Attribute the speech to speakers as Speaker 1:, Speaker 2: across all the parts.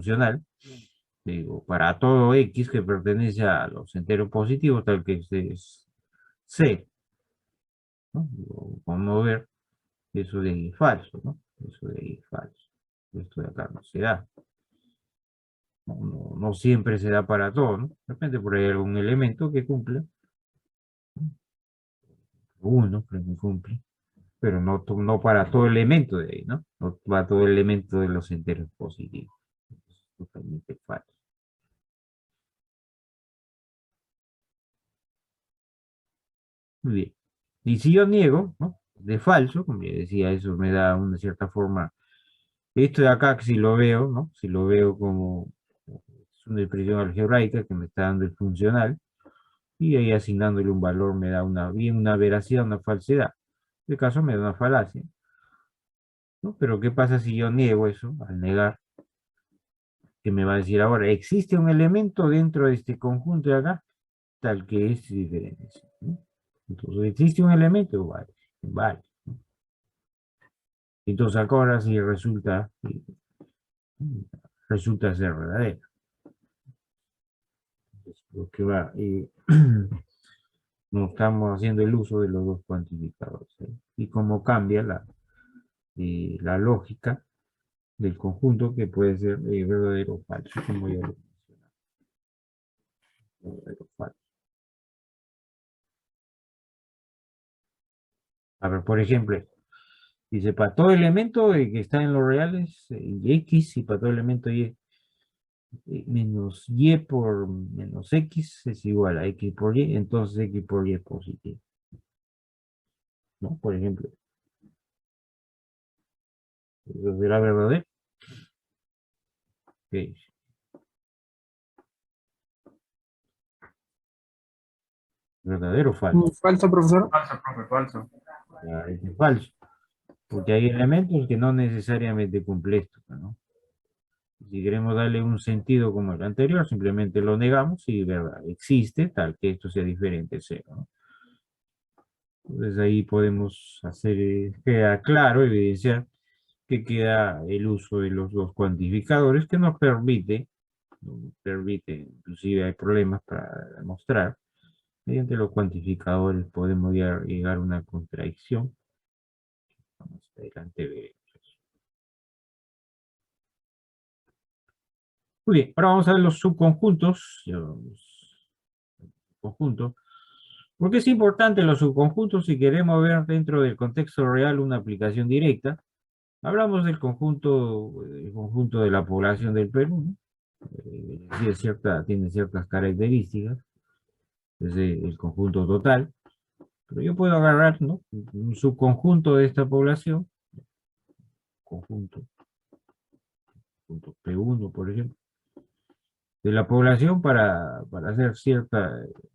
Speaker 1: funcional, digo, para todo X que pertenece a los enteros positivos, tal que es C, ¿no? Digo, vamos a ver, eso de ahí es falso, ¿no? Eso de ahí es falso. Esto de acá no se da. No siempre se da para todo, ¿no? De repente por ahí hay algún elemento que cumple, uno que no cumple, pero no para todo elemento de ahí, ¿no? No para todo elemento de los enteros positivos. Es totalmente falso. Muy bien. Y si yo niego, ¿no? De falso, como ya decía, eso me da una cierta forma. Esto de acá, que si lo veo, ¿no? Si lo veo como es una expresión algebraica que me está dando el funcional, y ahí asignándole un valor me da bien una veracidad, una falsedad. En este caso me da una falacia, ¿no? Pero ¿qué pasa si yo niego eso? Al negar, ¿qué me va a decir ahora? ¿Existe un elemento dentro de este conjunto de acá? Tal que es diferencia, ¿no? Entonces, ¿existe un elemento? Vale, vale. Entonces acá ahora sí resulta ser verdadero. Entonces, lo que va, no estamos haciendo el uso de los dos cuantificadores, ¿eh? Y cómo cambia la lógica del conjunto que puede ser verdadero o falso, como ya lo mencionaba, verdadero o falso. A ver, por ejemplo, dice, para todo elemento que está en los reales, y X, y para todo elemento Y, menos Y por menos X es igual a X por Y, entonces X por Y es positivo, ¿no? Por ejemplo, ¿eso será verdadero? Ok. ¿Verdadero o falso?
Speaker 2: Falso, profesor.
Speaker 3: Falso, profe, falso.
Speaker 1: Ya, es falso, porque hay elementos que no necesariamente cumplen esto, ¿no? Si queremos darle un sentido como el anterior, simplemente lo negamos y, ¿verdad? Existe tal que esto sea diferente de cero, ¿no? Entonces ahí podemos hacer, queda claro, evidenciar que queda el uso de los dos cuantificadores que nos permite, inclusive hay problemas para demostrar, mediante los cuantificadores podemos llegar a una contradicción. Vamos adelante, veremos eso. Muy bien, ahora vamos a ver los subconjuntos. Conjuntos. ¿Por qué es importante los subconjuntos si queremos ver dentro del contexto real una aplicación directa? Hablamos del conjunto de la población del Perú, ¿no? Tiene ciertas características, es el conjunto total, pero yo puedo agarrar, ¿no? Un subconjunto de esta población, conjunto, conjunto P1, por ejemplo, de la población para hacer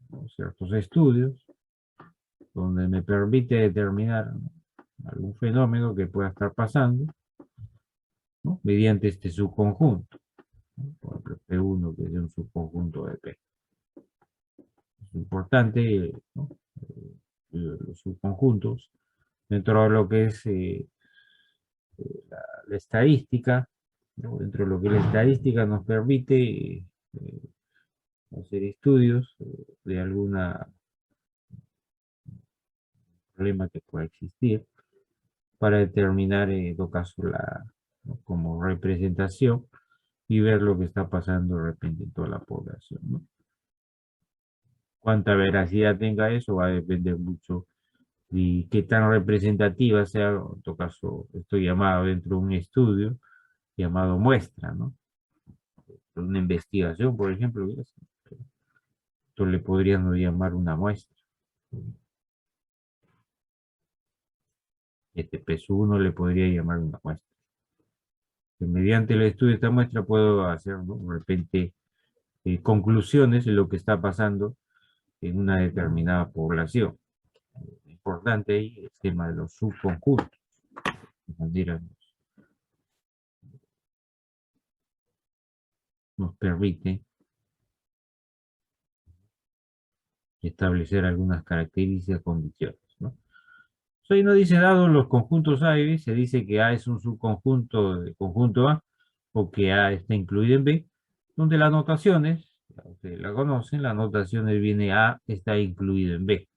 Speaker 1: ¿no? ciertos estudios, donde me permite determinar, ¿no? algún fenómeno que pueda estar pasando, ¿no? mediante este subconjunto, ¿no? Por ejemplo, P1 que es un subconjunto de P. Es importante, ¿no? Los subconjuntos dentro de lo que es la estadística, ¿no? Dentro de lo que la estadística nos permite hacer estudios de alguna problema que pueda existir para determinar, en todo caso, ¿no? como representación y ver lo que está pasando de repente en toda la población, ¿no? Cuánta veracidad tenga eso va a depender mucho de qué tan representativa sea, en todo caso, esto llamado dentro de un estudio, llamado muestra, ¿no? Una investigación, por ejemplo, esto le podríamos llamar una muestra. Este P1 le podría llamar una muestra. Que mediante el estudio de esta muestra puedo hacer, ¿no? de repente conclusiones de lo que está pasando en una determinada población. Importante ahí el tema de los subconjuntos. De manera nos permite establecer algunas características, condiciones, ¿no? Ahí no dice dado los conjuntos A y B, se dice que A es un subconjunto del conjunto A, o que A está incluido en B, donde las notaciones, ustedes la conocen, las notaciones viene A está incluido en B,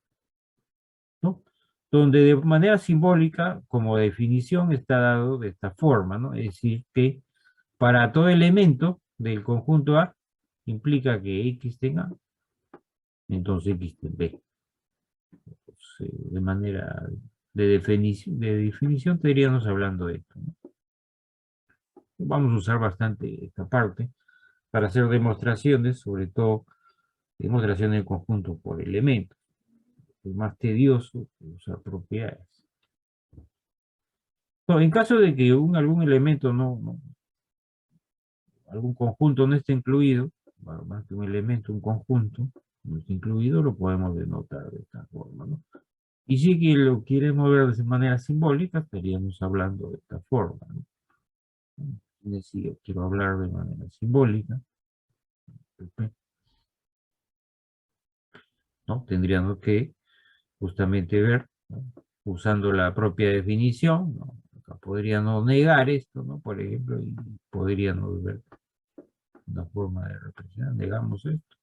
Speaker 1: ¿no? Donde de manera simbólica, como definición, está dado de esta forma, ¿no? Es decir, que para todo elemento del conjunto A implica que X tenga, entonces X tenga B. De manera de definición estaríamos hablando de esto, ¿no? Vamos a usar bastante esta parte para hacer demostraciones, sobre todo demostraciones en conjunto por elementos. Es más tedioso usar propiedades. No, en caso de que algún elemento algún conjunto no esté incluido, bueno, más que un elemento, un conjunto no esté incluido, lo podemos denotar de esta forma, ¿no? Y si que lo queremos ver de manera simbólica, estaríamos hablando de esta forma, ¿no? Es decir, yo quiero hablar de manera simbólica, ¿no? Tendríamos que justamente ver, ¿no? Usando la propia definición, ¿no? Acá podríamos negar esto, ¿no? Por ejemplo, y podríamos ver una forma de representar, negamos esto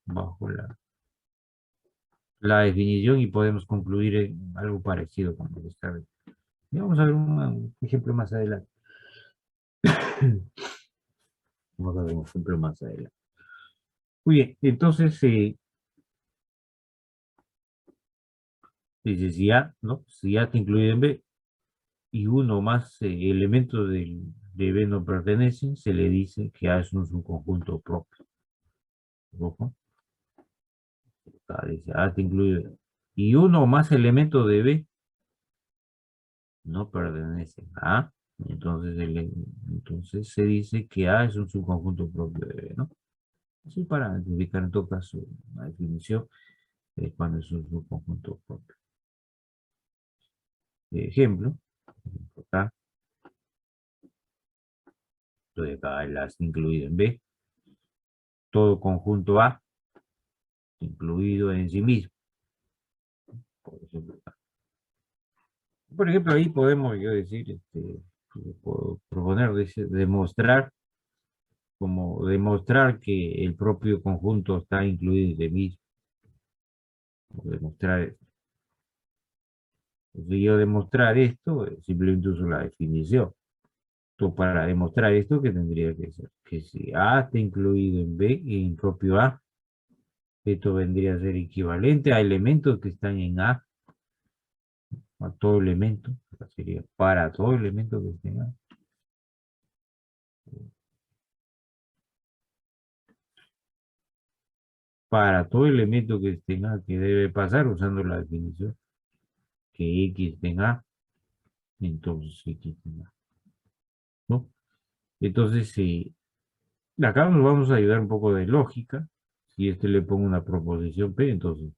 Speaker 1: bajo la definición y podemos concluir en algo parecido con lo que está bien. Y vamos a ver un ejemplo más adelante. Vamos a ver un ejemplo más adelante. Muy bien, entonces, dice si A, ¿no? Si A está incluido en B y uno más elementos de B no pertenecen, se le dice que A es un subconjunto propio. Ojo. Acá dice A está incluido. Y uno o más elementos de B no pertenecen a A. Entonces, entonces se dice que A es un subconjunto propio de B, ¿no? Así para identificar en todo caso la definición de cuando es un subconjunto propio. Ejemplo, acá, entonces acá el A está incluido en B. Todo conjunto A incluido en sí mismo. Por ejemplo, ahí podemos yo decir, puedo proponer, demostrar, como demostrar que el propio conjunto está incluido en sí mismo. Demostrar esto. Si yo demostrar esto, simplemente uso la definición. Entonces, para demostrar esto, ¿qué tendría que ser? Que si A está incluido en B y en propio A, esto vendría a ser equivalente a elementos que están en A, a todo elemento, sería para todo elemento que esté en A. Para todo elemento que esté en A, que debe pasar usando la definición, que X esté en A, entonces X esté en A, ¿no? Entonces, si acá nos vamos a ayudar un poco de lógica. Si le pongo una proposición P, entonces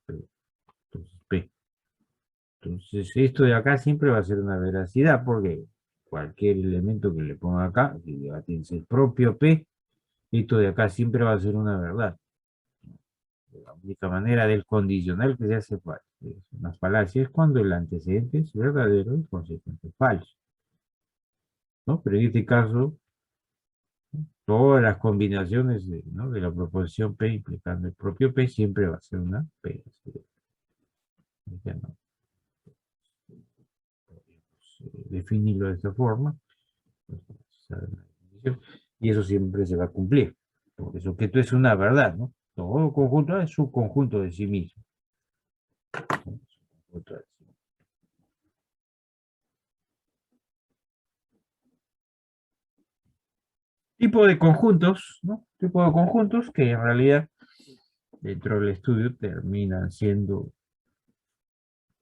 Speaker 1: P. Entonces, esto de acá siempre va a ser una veracidad, porque cualquier elemento que le ponga acá, si va a tener el propio P, esto de acá siempre va a ser una verdad. La única manera del condicional que se hace unas falacias es cuando el antecedente es verdadero y el consecuente es falso, ¿no? Pero en este caso, todas las combinaciones ¿no? de la proposición P implicando el propio P siempre va a ser una P. Así ya no podemos definirlo de esta forma. Y eso siempre se va a cumplir. Porque eso que esto es una verdad, ¿no? Todo conjunto es un conjunto de sí mismo. ¿No? Tipo de conjuntos, ¿no? Tipo de conjuntos que en realidad dentro del estudio terminan siendo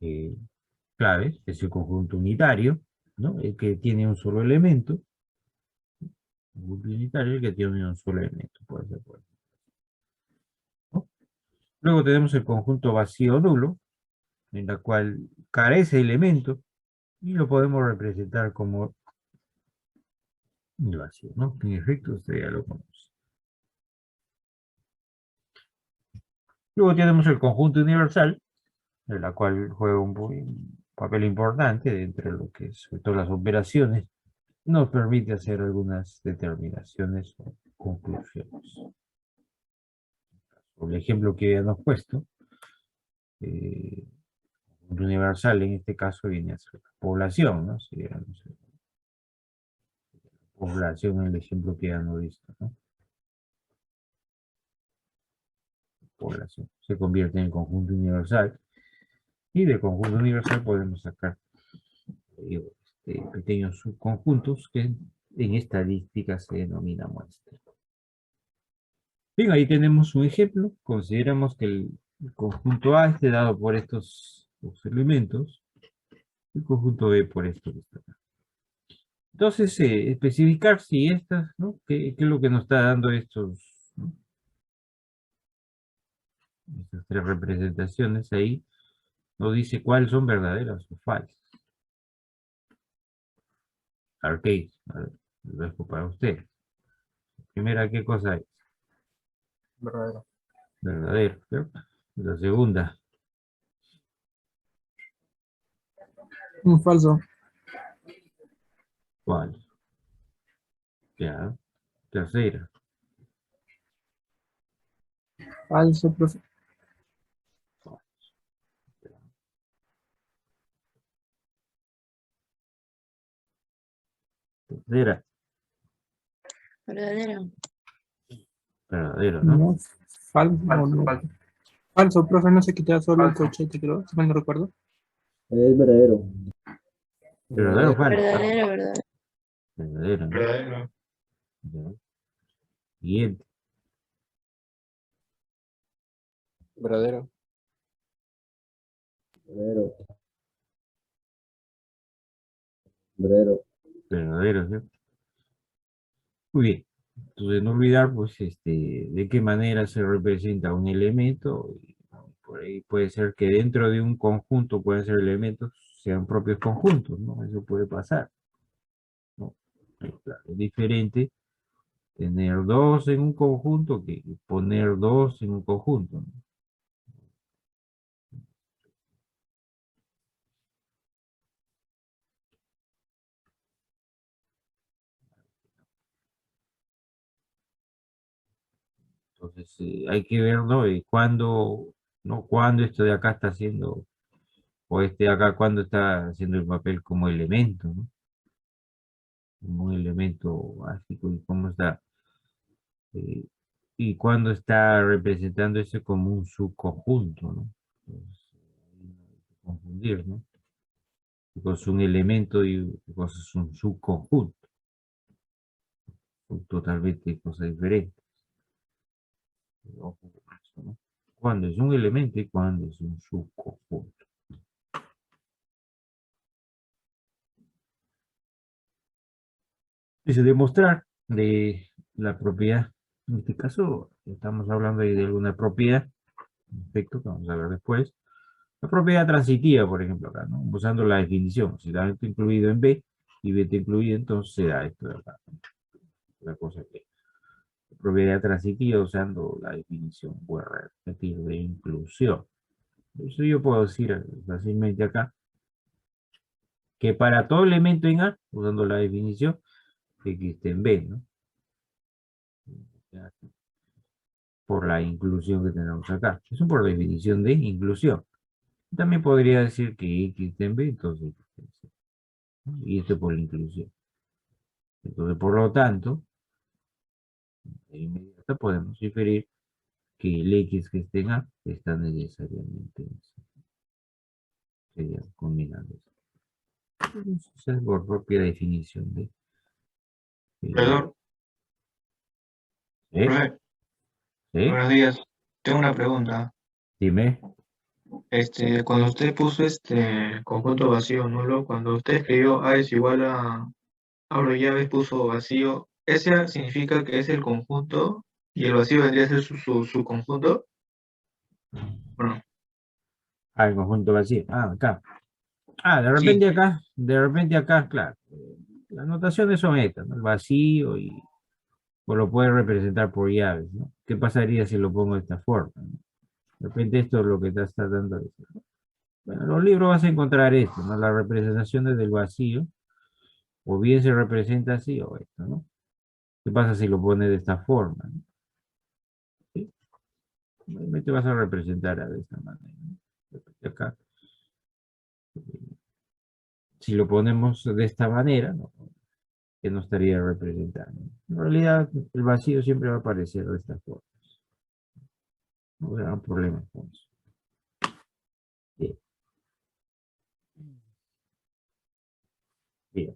Speaker 1: eh, claves, es el conjunto unitario, ¿no? El que tiene un solo elemento, un conjunto unitario, el que tiene un solo elemento, puede ser, ¿no? Luego tenemos el conjunto vacío nulo, en la cual carece de elementos, y lo podemos representar como vacío, ¿no? En efecto, usted ya lo conoce. Luego tenemos el conjunto universal, de la cual juega un papel importante dentro de lo que es sobre todo las operaciones nos permite hacer algunas determinaciones o conclusiones. Por el ejemplo que ya nos puesto, eh, universal en este caso viene a ser la población, ¿no? Sería, no sé, población en el ejemplo que ya no he visto, ¿no? Población se convierte en el conjunto universal y del conjunto universal podemos sacar pequeños subconjuntos que en estadística se denomina muestra. Bien, ahí tenemos un ejemplo. Consideramos que el conjunto A esté dado por estos dos elementos, el conjunto B por esto que está acá. Entonces, especificar si estas, ¿no? ¿Qué es lo que nos está dando estos, ¿no? Estas tres representaciones ahí? Nos dice cuáles son verdaderas o falsas. Arcade, a ver, lo dejo para usted. Primera, ¿qué cosa es?
Speaker 2: Verdadero.
Speaker 1: Verdadero, ¿cierto? La segunda,
Speaker 2: Un falso.
Speaker 1: ¿cuál? Ya. Tercera,
Speaker 2: Falso, profe.
Speaker 1: tercera,
Speaker 3: Verdadero.
Speaker 1: verdadero, ¿no?
Speaker 2: No, falso. No. Falso, profe, no se quita solo el corchete, creo, si mal no recuerdo.
Speaker 4: Es verdadero.
Speaker 1: Verdadero o falso.
Speaker 3: Verdadero, verdadero.
Speaker 1: Verdadero, ¿no?
Speaker 5: Verdadero.
Speaker 1: Ya. Siguiente,
Speaker 5: Verdadero.
Speaker 4: Verdadero. Verdadero.
Speaker 1: verdadero, ¿cierto? Muy bien. Entonces, no olvidar, pues, de qué manera se representa un elemento. Y, ¿no? Por ahí puede ser que dentro de un conjunto pueden ser elementos, sean propios conjuntos, ¿no? Eso puede pasar, ¿no? Claro, es diferente tener dos en un conjunto que poner dos en un conjunto, ¿no? Entonces, hay que ver, ¿no? Cuándo, ¿no? Cuándo esto de acá está haciendo, o este de acá, cuándo está haciendo el papel como elemento, ¿no? Como un elemento básico y cómo está, eh, y cuándo está representando ese como un subconjunto, ¿no? Entonces, ahí no hay que confundir, ¿no? Porque es un elemento y cosa es un subconjunto, son totalmente cosas diferentes. Ojo con eso, ¿no? Cuándo es un elemento y cuándo es un subconjunto. Dice demostrar de la propiedad. En este caso, estamos hablando ahí de alguna propiedad, un efecto que vamos a ver después. La propiedad transitiva, por ejemplo, acá, ¿no? Usando la definición. Si da esto incluido en B y B está incluido, entonces se da esto de acá, ¿no? La cosa que la propiedad transitiva usando la definición, voy a repetir, de inclusión. Eso yo puedo decir fácilmente acá que para todo elemento en A, usando la definición, existe en B, ¿no? Por la inclusión que tenemos acá. Eso por definición de inclusión. También podría decir que X está en B, entonces, ¿no? Y esto por la inclusión. Entonces, por lo tanto, de inmediato podemos inferir que el X que esté en A está necesariamente en C. Sería combinando eso. Esa es por propia definición de...
Speaker 5: Perdón,
Speaker 1: ¿Eh?
Speaker 5: profe,
Speaker 1: ¿Eh?
Speaker 5: buenos días. Tengo una pregunta.
Speaker 1: Dime.
Speaker 5: Cuando usted puso este conjunto vacío nulo, cuando usted escribió A es igual a abro llaves, puso vacío, ¿ese significa que es el conjunto y el vacío vendría a ser su conjunto? Bueno,
Speaker 1: Ah, el conjunto vacío. Ah, acá. Ah,
Speaker 5: sí.
Speaker 1: de repente acá, claro. Las notaciones son estas, ¿no? El vacío y o lo puedes representar por llaves, ¿no? ¿Qué pasaría si lo pongo de esta forma, ¿no? De repente esto es lo que estás tratando de decir. Bueno, en los libros vas a encontrar esto, ¿no? Las representaciones del vacío O bien se representa así o esto, ¿no? ¿Qué pasa si lo pones de esta forma? ¿No? ¿Sí? Te vas a representar de esta manera, ¿no? Acá. Si lo ponemos de esta manera, ¿no? Que no estaría representando. En realidad, el vacío siempre va a aparecer de esta forma. No habrá problemas con eso. Bien. Bien.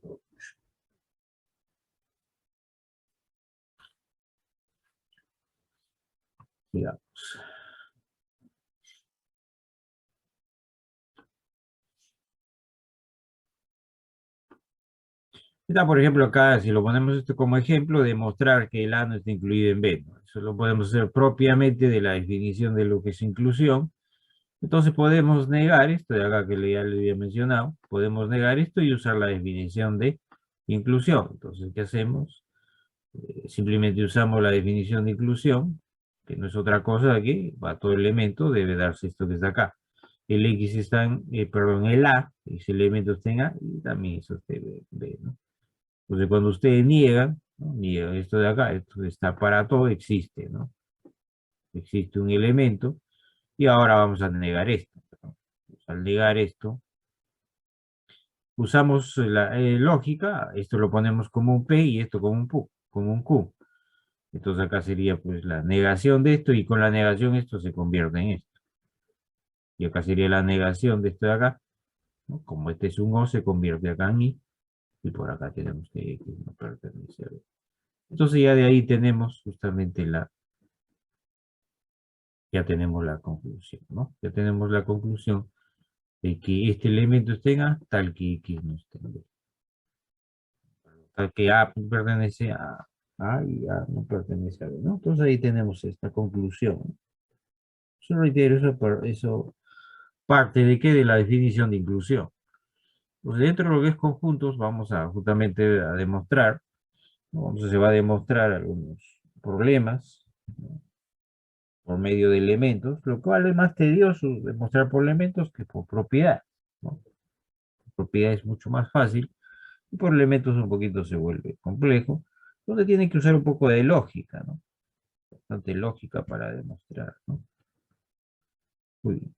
Speaker 1: Sigamos. Está, por ejemplo, acá, si lo ponemos esto como ejemplo, demostrar que el A no está incluido en B, ¿no? Eso lo podemos hacer propiamente de la definición de lo que es inclusión. Entonces podemos negar esto de acá que ya le había mencionado, podemos negar esto y usar la definición de inclusión. Entonces, ¿qué hacemos? Simplemente usamos la definición de inclusión, que no es otra cosa que para todo elemento debe darse esto que está acá. El X está en, perdón, el A, ese elemento está en A, y también eso está en B, ¿no? Entonces, cuando ustedes niegan, ¿no? Niegan esto de acá, esto está para todo, existe, ¿no? Existe un elemento, y ahora vamos a negar esto, ¿no? Pues, al negar esto, usamos la lógica, esto lo ponemos como un P y esto como un Q, como un Q. Entonces acá sería pues la negación de esto y con la negación esto se convierte en esto. Y acá sería la negación de esto de acá, ¿no? Como este es un O, se convierte acá en I y por acá tenemos que X no pertenece a B. Entonces ya de ahí tenemos justamente ya tenemos la conclusión, ¿no? Ya tenemos la conclusión de que este elemento está en A, tal que X no está en B. Tal que A pertenece a A y A no pertenece a B, ¿no? Entonces ahí tenemos esta conclusión, ¿no? Yo reitero, eso parte de qué, de la definición de inclusión. Pues dentro de lo que es conjuntos, vamos a justamente a demostrar, ¿no? Se va a demostrar algunos problemas, ¿no? Por medio de elementos, lo cual es más tedioso demostrar por elementos que por propiedad, ¿no? Por propiedad es mucho más fácil y por elementos un poquito se vuelve complejo, donde tiene que usar un poco de lógica, ¿no? Bastante lógica para demostrar, ¿no? Muy bien.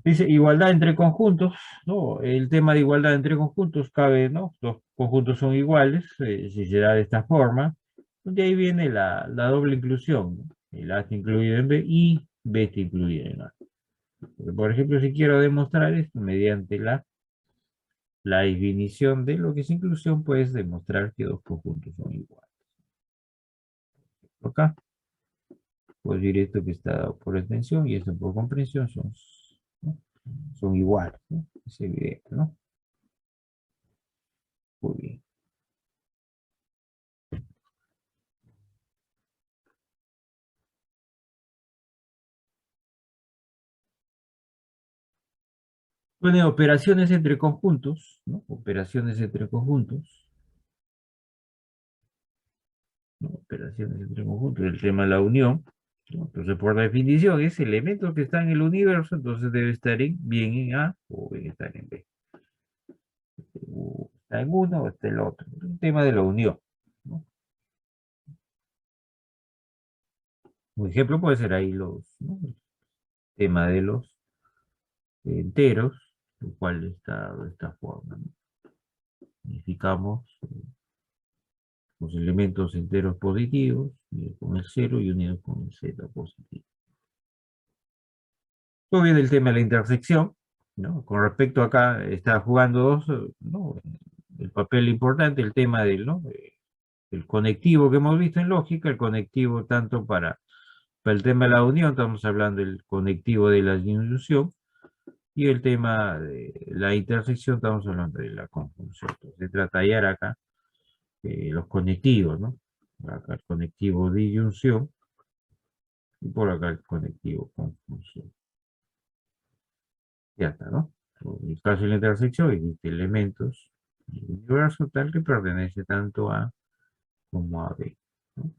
Speaker 1: Dice igualdad entre conjuntos, ¿no? El tema de igualdad entre conjuntos cabe, ¿no? Los conjuntos son iguales, si se da de esta forma. De ahí viene la doble inclusión, ¿no? El A está incluido en B y B está incluido en A. Por ejemplo, si quiero demostrar esto mediante la definición de lo que es inclusión, puedes demostrar que dos conjuntos son iguales. Acá, puedo decir esto que está dado por extensión y esto por comprensión ¿no? Son iguales, ¿no? Es evidente, ¿no? Muy bien. Bueno, operaciones entre conjuntos, ¿no? Operaciones entre conjuntos, ¿no? Operaciones entre conjuntos, el tema de la unión, ¿no? Entonces, por definición, ese elemento que está en el universo, entonces debe estar bien en A o debe estar en B. O está en uno o está en el otro. El tema de la unión, ¿no? Un ejemplo puede ser ahí ¿no? El tema de los enteros, lo cual está de esta forma, ¿no? Significamos los elementos enteros positivos, unidos con el 0 y unidos con el z positivo. Luego viene el tema de la intersección, ¿no? Con respecto acá, está jugando dos, ¿no? El papel importante, el tema ¿no? El conectivo que hemos visto en lógica, el conectivo tanto para el tema de la unión, estamos hablando del conectivo de la disyunción, y el tema de la intersección, estamos hablando de la conjunción. Entonces, se trata de hallar acá los conectivos, ¿no? Acá el conectivo disyunción y por acá el conectivo conjunción. Ya está, ¿no? En el caso de la intersección existe elementos del universo tal que pertenece tanto a como a B, ¿no?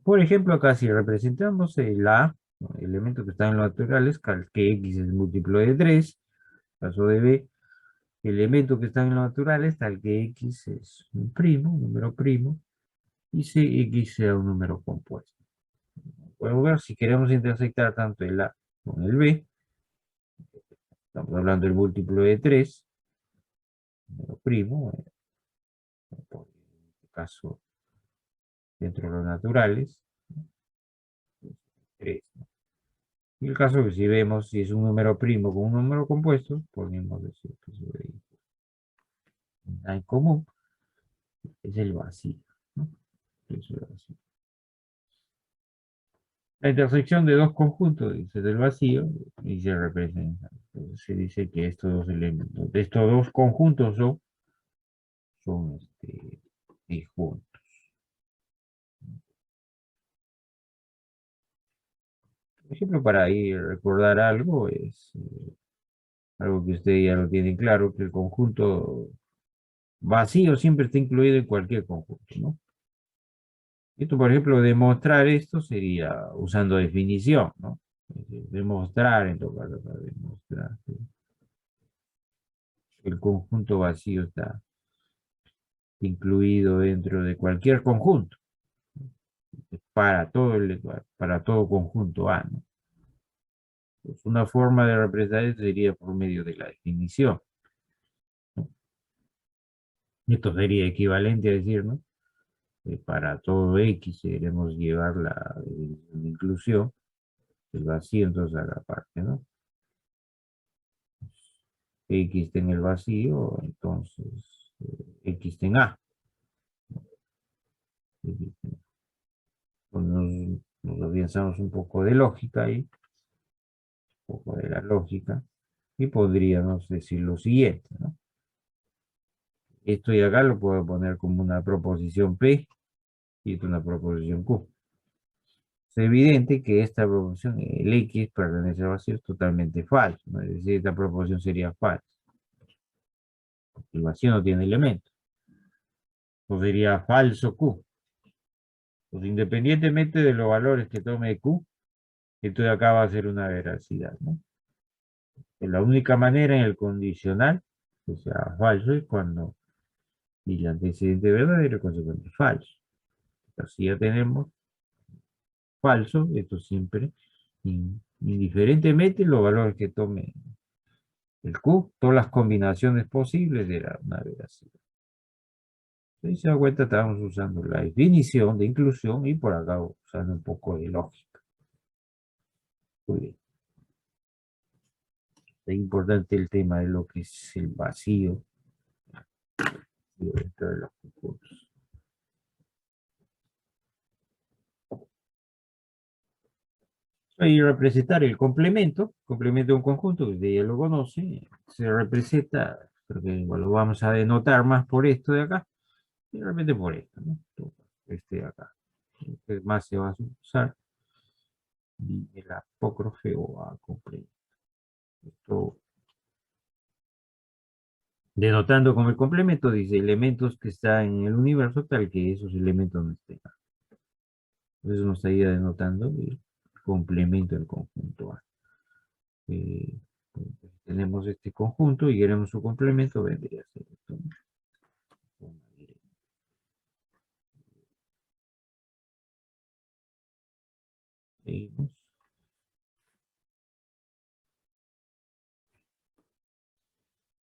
Speaker 1: Por ejemplo, acá si representamos el A, ¿no? El elemento que está en los naturales, que X es múltiplo de 3, caso de B, elementos que están en los naturales, tal que X es un primo, un número primo, y si X sea un número compuesto. Podemos ver si queremos intersectar tanto el A con el B, estamos hablando del múltiplo de 3, número primo, en este caso dentro de los naturales, 3. En el caso que si vemos si es un número primo con un número compuesto, podemos decir que eso de ahí en común es el vacío, ¿no? Eso es el vacío. La intersección de dos conjuntos dice del vacío y se representa. Entonces se dice que estos dos elementos, estos dos conjuntos son disjuntos. Por ejemplo, para ahí recordar algo, es algo que ustedes ya lo tienen claro, que el conjunto vacío siempre está incluido en cualquier conjunto, ¿no? Esto, por ejemplo, demostrar esto sería usando definición, ¿no? Es decir, demostrar, en todo caso, para demostrar que el conjunto vacío está incluido dentro de cualquier conjunto, para todo conjunto A, ¿no? Pues una forma de representar esto sería por medio de la definición, ¿no? Esto sería equivalente a decir, ¿no? Que para todo X queremos llevar la definición de inclusión, el vacío entonces a la parte, ¿no? X está en el vacío, entonces X está en A. Pues nos pensamos un poco de lógica ahí, un poco de la lógica, y podríamos decir lo siguiente, ¿no? Esto de acá lo puedo poner como una proposición P y esto una proposición Q. Es evidente que esta proposición, el X pertenece al vacío, es totalmente falso, ¿no? Es decir, esta proposición sería falsa. Porque el vacío no tiene elementos. O sería falso Q. Pues independientemente de los valores que tome Q, esto de acá va a ser una veracidad, ¿no? Es la única manera en el condicional que sea falso es cuando y el antecedente verdadero es consecuente falso. Así ya tenemos falso, esto siempre, indiferentemente los valores que tome el Q, todas las combinaciones posibles de una veracidad. Si se da cuenta, estamos usando la definición de inclusión y por acá usando un poco de lógica. Muy bien. Es importante el tema de lo que es el vacío dentro de los conjuntos. Y representar el complemento de un conjunto, que usted ya lo conoce, se representa, creo que lo vamos a denotar más por esto de acá, y de repente por esto, ¿no? Este de acá. Este más se va a usar, y el apóstrofe o a complemento. Esto, denotando como el complemento, dice elementos que están en el universo, tal que esos elementos no estén acá. Entonces nos estaría denotando el complemento del conjunto A. Tenemos este conjunto y queremos su complemento, vendría a ser esto, ¿no? Seguimos.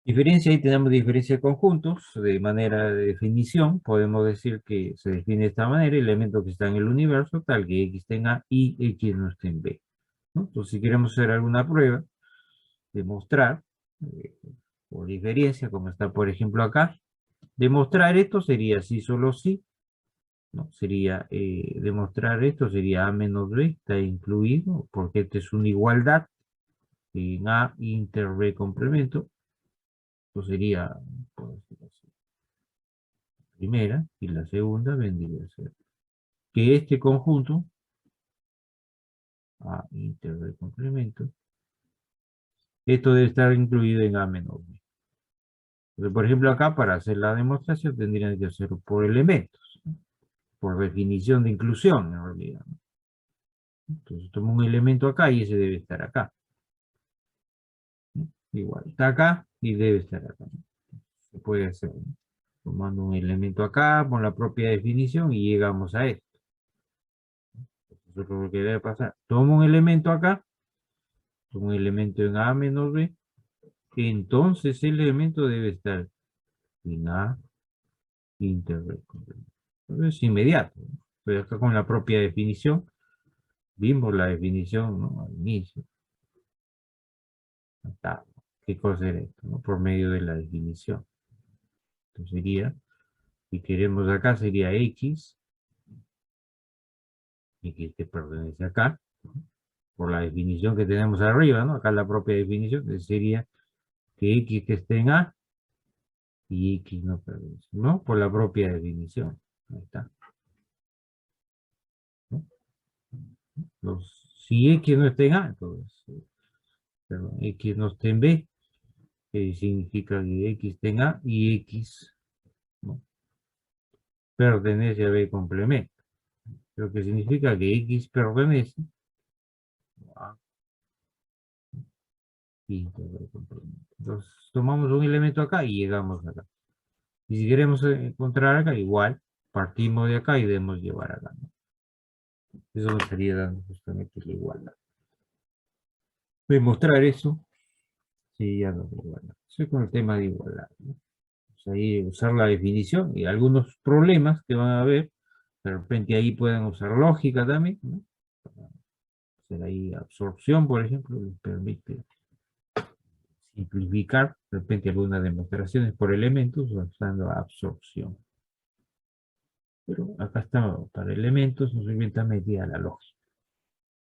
Speaker 1: Diferencia, ahí tenemos diferencia de conjuntos, de manera de definición, podemos decir que se define de esta manera, elementos que están en el universo, tal que X esté en A y X no esté en B, ¿no? Entonces, si queremos hacer alguna prueba, demostrar, por diferencia, como está por ejemplo acá, demostrar esto sería sí, solo sí, ¿no? Sería, demostrar esto sería A menos B, está incluido, porque esta es una igualdad, en A inter B complemento, esto sería, por decirlo así, primera, y la segunda vendría a ser que este conjunto, A inter B complemento, esto debe estar incluido en A menos B. Entonces, por ejemplo, acá para hacer la demostración tendrían que hacerlo por elementos, ¿no? Por definición de inclusión, en realidad, ¿no? Entonces tomo un elemento acá y ese debe estar acá, ¿no? Igual, está acá y debe estar acá, ¿no? Se puede hacer, ¿no? Tomando un elemento acá, con la propia definición y llegamos a esto. Nosotros lo que debe pasar, tomo un elemento acá, tomo un elemento en A menos B, entonces el elemento debe estar en A intervalo. Es inmediato, ¿no? Pero acá con la propia definición, vimos la definición, ¿no? Al inicio. Está. ¿Qué cosa era esto, no? Por medio de la definición. Entonces sería, si queremos acá, sería X que pertenece acá, por la definición que tenemos arriba, ¿no? Acá la propia definición, entonces sería que X que esté en A y X no pertenece, ¿no? Por la propia definición. Ahí está. ¿No? Si X no está en A, entonces, perdón, X no está en B, que significa que X está en A y X, ¿no? Pertenece a B complemento. Lo que significa que X pertenece a y B complemento. Entonces, tomamos un elemento acá y llegamos acá. Y si queremos encontrar acá, igual, partimos de acá y debemos llevar acá, ¿no? Eso nos estaría dando justamente la igualdad. Demostrar eso, sí, ya nos da igualdad. Estoy con el tema de igualdad, ¿no? Pues ahí usar la definición y algunos problemas que van a haber, de repente ahí pueden usar lógica también, ¿no? Para hacer ahí absorción, por ejemplo, les permite simplificar de repente algunas demostraciones por elementos usando absorción. Pero acá está, para elementos nos está metida la lógica.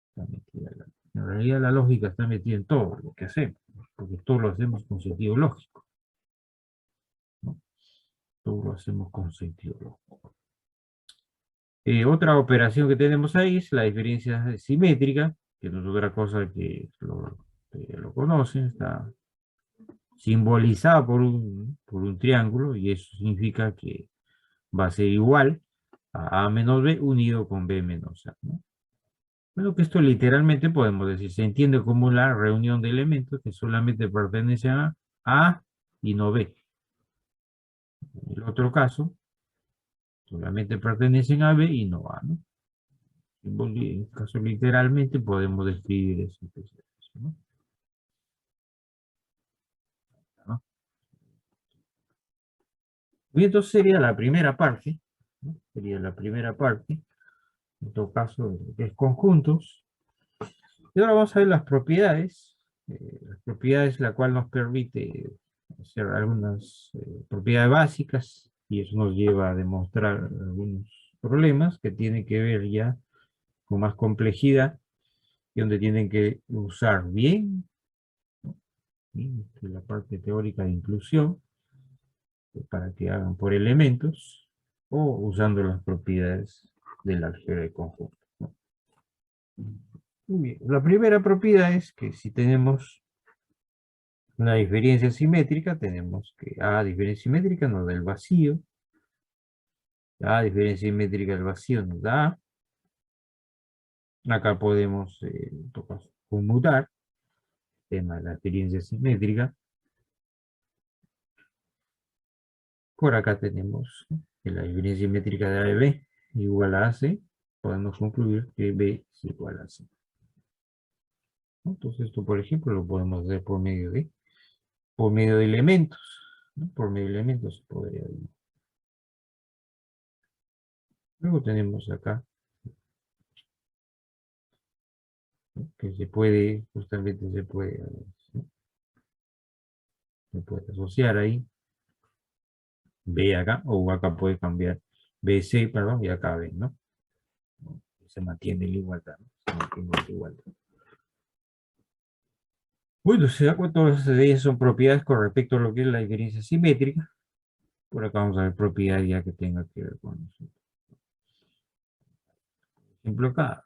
Speaker 1: Está metida en realidad la lógica está metida en todo lo que hacemos, porque todo lo hacemos con sentido lógico, ¿no? Todo lo hacemos con sentido lógico. Otra operación que tenemos ahí es la diferencia simétrica, que no es otra cosa que lo conocen, está simbolizada por un triángulo, y eso significa que va a ser igual a menos B unido con B menos A, ¿no? Bueno, que esto literalmente podemos decir, se entiende como la reunión de elementos que solamente pertenecen a A y no B. En el otro caso, solamente pertenecen a B y no A, ¿no? En el caso literalmente podemos describir eso, ¿no? ¿No? Y entonces sería la primera parte, ¿no? Sería la primera parte, en todo caso, que es conjuntos. Y ahora vamos a ver las propiedades la cual nos permite hacer algunas propiedades básicas, y eso nos lleva a demostrar algunos problemas que tienen que ver ya con más complejidad y donde tienen que usar bien, ¿no? Bien, la parte teórica de inclusión para que hagan por elementos o usando las propiedades del álgebra de conjuntos, ¿no? Muy bien. La primera propiedad es que si tenemos una diferencia simétrica, tenemos que A diferencia simétrica nos da el vacío, A diferencia simétrica del vacío nos da A. Acá podemos conmutar el tema de la diferencia simétrica. Por acá tenemos que la diferencia simétrica de A de B igual a AC. Podemos concluir que B es igual a C. Entonces esto, por ejemplo, lo podemos hacer por medio de elementos, ¿no? Por medio de elementos se podría decir. Luego tenemos acá, ¿no? Que justamente se puede, ¿no? Se puede asociar ahí B acá, o acá puede cambiar BC, perdón, y acá B, ¿no? Se mantiene la igualdad, ¿no? Se mantiene la igualdad. Bueno, se da cuenta, todas ellas son propiedades con respecto a lo que es la diferencia simétrica. Por acá vamos a ver propiedades ya que tenga que ver con eso. Por ejemplo, acá,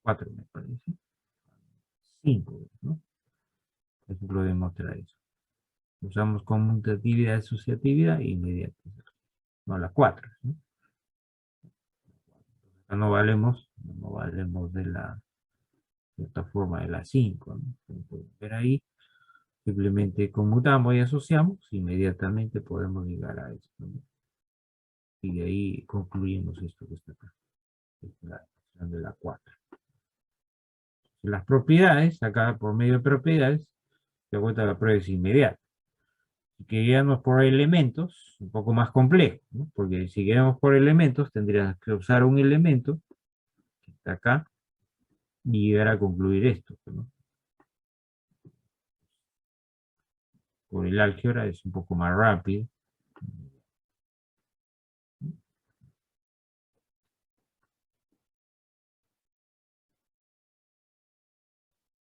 Speaker 1: 4 me parece, 5, ¿no? Por ejemplo, demostrar eso. Usamos conmutatividad, asociatividad e inmediatez. No, la 4, ¿no? Acá no valemos de la, de esta forma de la 5, ¿no? Como pueden ver ahí, Simplemente conmutamos y asociamos, inmediatamente podemos llegar a esto, ¿no? Y de ahí concluimos esto que está acá, que es la ecuación de la 4. Las propiedades, acá por medio de propiedades, se da cuenta la prueba es inmediata. Si queríamos por elementos, un poco más complejo, ¿no? Porque si queremos por elementos, tendríamos que usar un elemento, que está acá, y llegar a concluir esto, ¿no? Por el álgebra es un poco más rápido.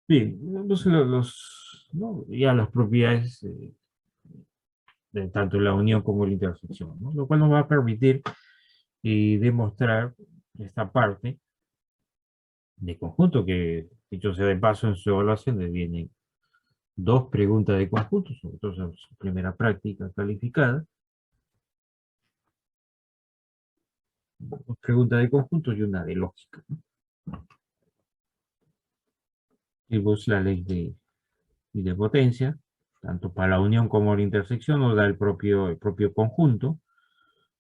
Speaker 1: Bien, entonces ¿no? Ya las propiedades de tanto la unión como la intersección, ¿no? Lo cual nos va a permitir demostrar esta parte de conjunto que, dicho sea de paso, en su evaluación vienen dos preguntas de conjunto, sobre todo en su primera práctica calificada, dos preguntas de conjunto y una de lógica, ¿no? Y pues la ley de potencia, tanto para la unión como la intersección, nos da el propio conjunto,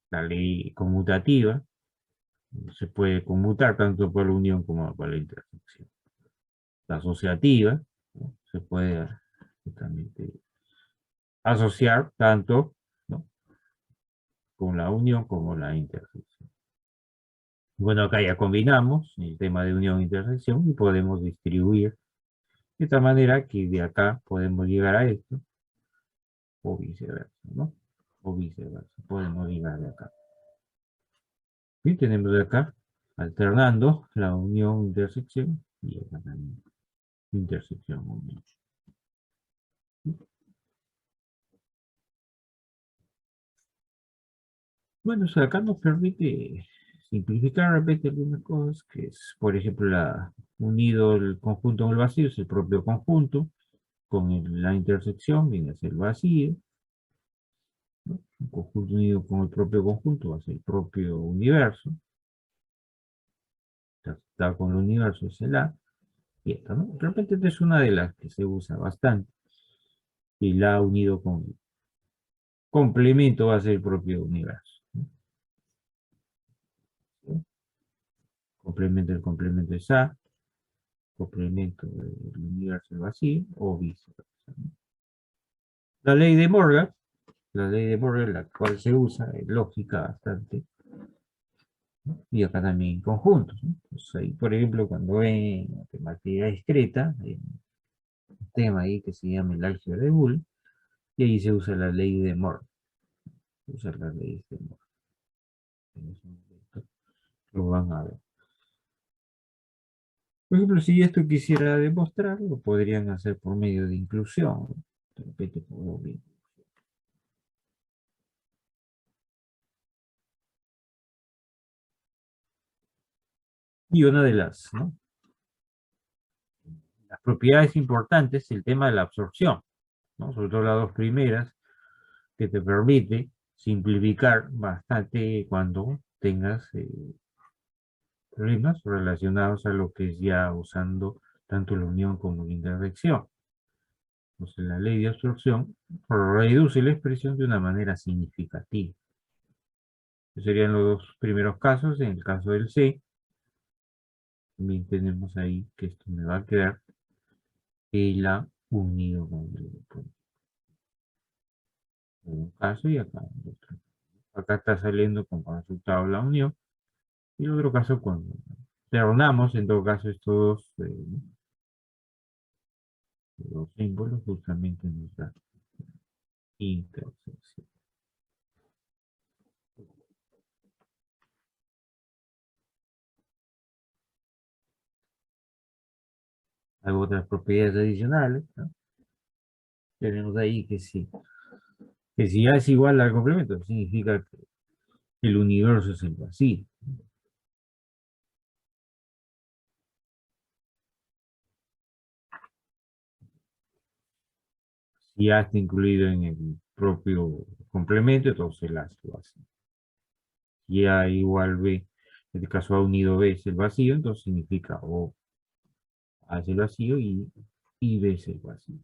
Speaker 1: la ley conmutativa, se puede conmutar tanto para la unión como para la intersección. La asociativa, ¿no? Se puede justamente asociar tanto, ¿no? Con la unión como la intersección. Bueno, acá ya combinamos el tema de unión e intersección y podemos distribuir de esta manera que de acá podemos llegar a esto o viceversa, ¿no? O viceversa, podemos llegar de acá. Y tenemos de acá alternando la unión intersección y acá también intersección unión. Bueno, o sea, acá nos permite simplificar de repente algunas cosas, que es, por ejemplo, unido el conjunto en el vacío, es el propio conjunto, con la intersección viene a ser el vacío, ¿no? Un conjunto unido con el propio conjunto va a ser el propio universo, está con el universo es el A, y esta, ¿no? De repente esta es una de las que se usa bastante, y la unido con el complemento va a ser el propio universo, ¿no? Complemento, el complemento es A, complemento del universo vacío o viceversa, ¿no? La ley de Morgan, la cual se usa en lógica bastante, ¿no? Y acá también en conjuntos, ¿no? Entonces ahí, por ejemplo, cuando ven matemática discreta, hay un tema ahí que se llama el álgebra de Boole, y ahí se usa la ley de Morgan. Usa la ley de Morgan. En ese momento lo van a ver. Por ejemplo, si esto quisiera demostrar, lo podrían hacer por medio de inclusión, ¿no? De repente, bien. Y una de ¿no? Las propiedades importantes es el tema de la absorción, ¿no? Sobre todo las dos primeras, que te permite simplificar bastante cuando tengas problemas relacionados a lo que es ya usando tanto la unión como la intersección. Entonces la ley de absorción reduce la expresión de una manera significativa. Esos serían los dos primeros casos. En el caso del C, también tenemos ahí que esto me va a quedar el A unido con el otro. En un caso y acá en otro. Acá está saliendo como resultado la unión. Y el otro caso cuando reunamos en todo caso estos dos símbolos justamente nos da intersección. Hay otras propiedades adicionales, ¿no? Tenemos ahí que si A es igual al complemento, significa que el universo es el vacío. Si A está incluido en el propio complemento, entonces el A es el vacío. Si A igual B, en este caso A unido B es el vacío, entonces significa o A es el vacío y B es el vacío.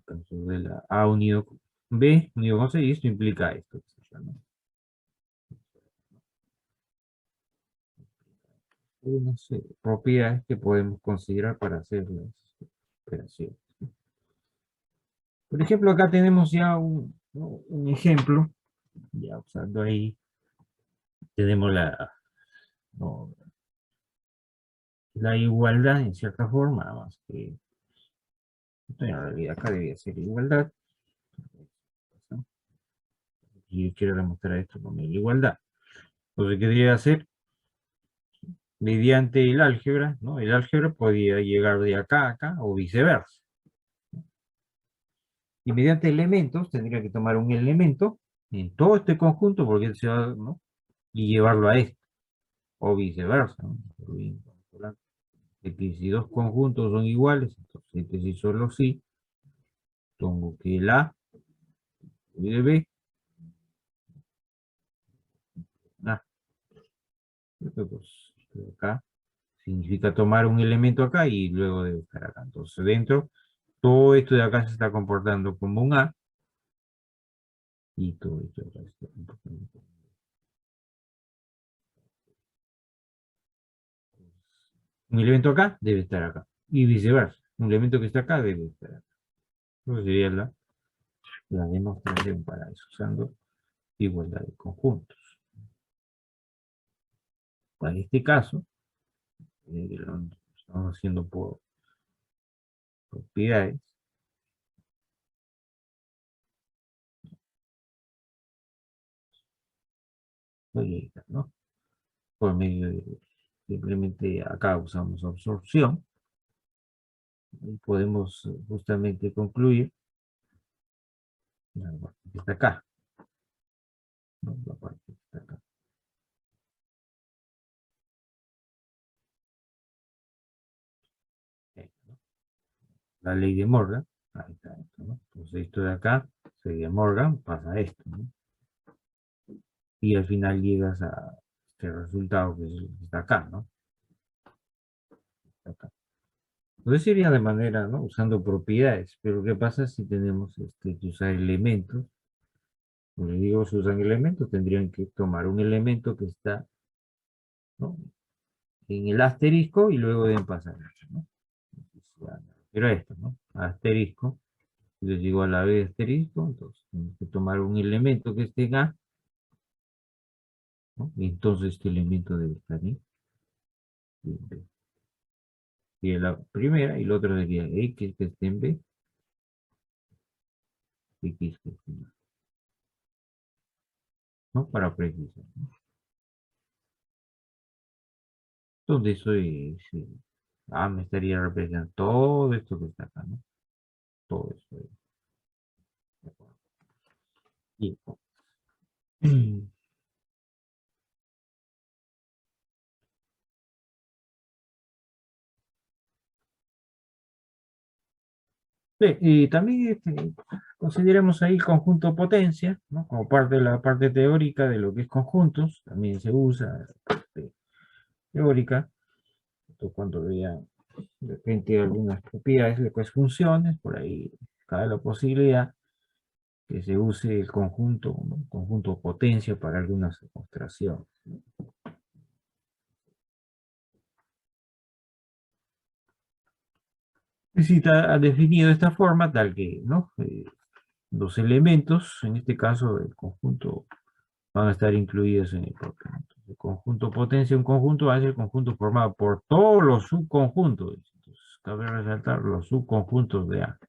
Speaker 1: caso de la A unido con B unido con C, y esto implica esto, ¿no? Unas propiedades que podemos considerar para hacer las operaciones. Por ejemplo, acá tenemos ya un ejemplo, ya usando ahí, tenemos no, la igualdad en cierta forma, más que en realidad acá debía ser igualdad, ¿no? Y yo quiero demostrar esto con la igualdad. Entonces, ¿qué debería hacer? Mediante el álgebra, ¿no? El álgebra podía llegar de acá a acá o viceversa. Y mediante elementos, tendría que tomar un elemento en todo este conjunto, porque él se va, ¿no? Y llevarlo a esto, o viceversa, ¿no? De que si dos conjuntos son iguales, entonces que si solo sí, pongo que el A y el B, A, pues, acá significa tomar un elemento acá y luego debe estar acá. Entonces dentro, todo esto de acá se está comportando como un A, y todo esto de acá se está comportando como un elemento acá debe estar acá, y viceversa. Un elemento que está acá debe estar acá. Eso sería la demostración para eso, usando igualdad de conjuntos. Para este caso, lo estamos haciendo por propiedades, ¿no? Por medio de, simplemente acá usamos absorción, y podemos justamente concluir la parte que está acá, ¿no? La parte que está acá. ¿No? La ley de Morgan, ahí está esto, ¿no? Entonces esto de acá, ley de Morgan, pasa esto, ¿no? Y al final llegas a este resultado que está acá, ¿no? Está acá. Entonces sería de manera, ¿no? Usando propiedades, pero ¿qué pasa si tenemos que usar elementos? Como les digo, si usan elementos, tendrían que tomar un elemento que está, ¿no? En el asterisco y luego deben pasar, ¿no? Pero esto, ¿no? Asterisco, les digo a la B asterisco, entonces tenemos que tomar un elemento que esté en A, ¿no? Y entonces este elemento debe estar en B. Y la primera, y el otro sería X que esté en B, X que esté en A, ¿no? Para precisar, ¿no? Entonces eso es, me estaría representando todo esto que está acá, ¿no? Todo esto. Y, sí, y también consideremos ahí el conjunto potencia, ¿no? Como parte de la parte teórica de lo que es conjuntos, también se usa teórica, esto cuando vea de repente algunas propiedades de pues funciones, por ahí cabe la posibilidad que se use el conjunto, ¿no? Conjunto potencia para algunas demostraciones. Ha definido de esta forma tal que, ¿no? Los elementos, en este caso el conjunto, van a estar incluidos en el propio. Entonces, el conjunto potencia, un conjunto va a ser el conjunto formado por todos los subconjuntos. Entonces, cabe resaltar los subconjuntos de A.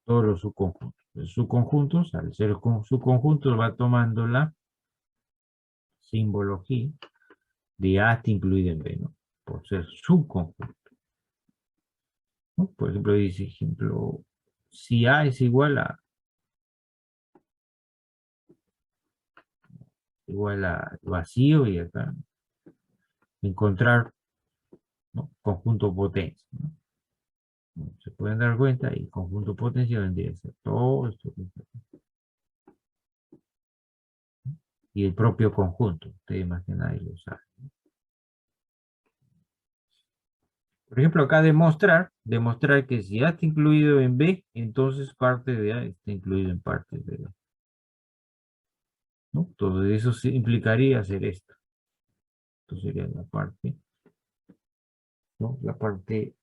Speaker 1: Todos los subconjuntos. Los subconjuntos, al ser subconjuntos, va tomando la simbología de A está incluida en B, ¿no? Por ser subconjunto, ¿no? Por ejemplo, dice, ejemplo, si A es igual a vacío, y acá encontrar, ¿no? Conjunto potencia, ¿no? Como se pueden dar cuenta, y conjunto potencia vendría a ser todo esto que está aquí. Y el propio conjunto, ustedes más que nadie lo saben, ¿no? Por ejemplo, acá demostrar que si A está incluido en B, entonces parte de A está incluido en parte de B, ¿no? Todo eso implicaría hacer esto. Esto sería la parte, ¿no? La parte,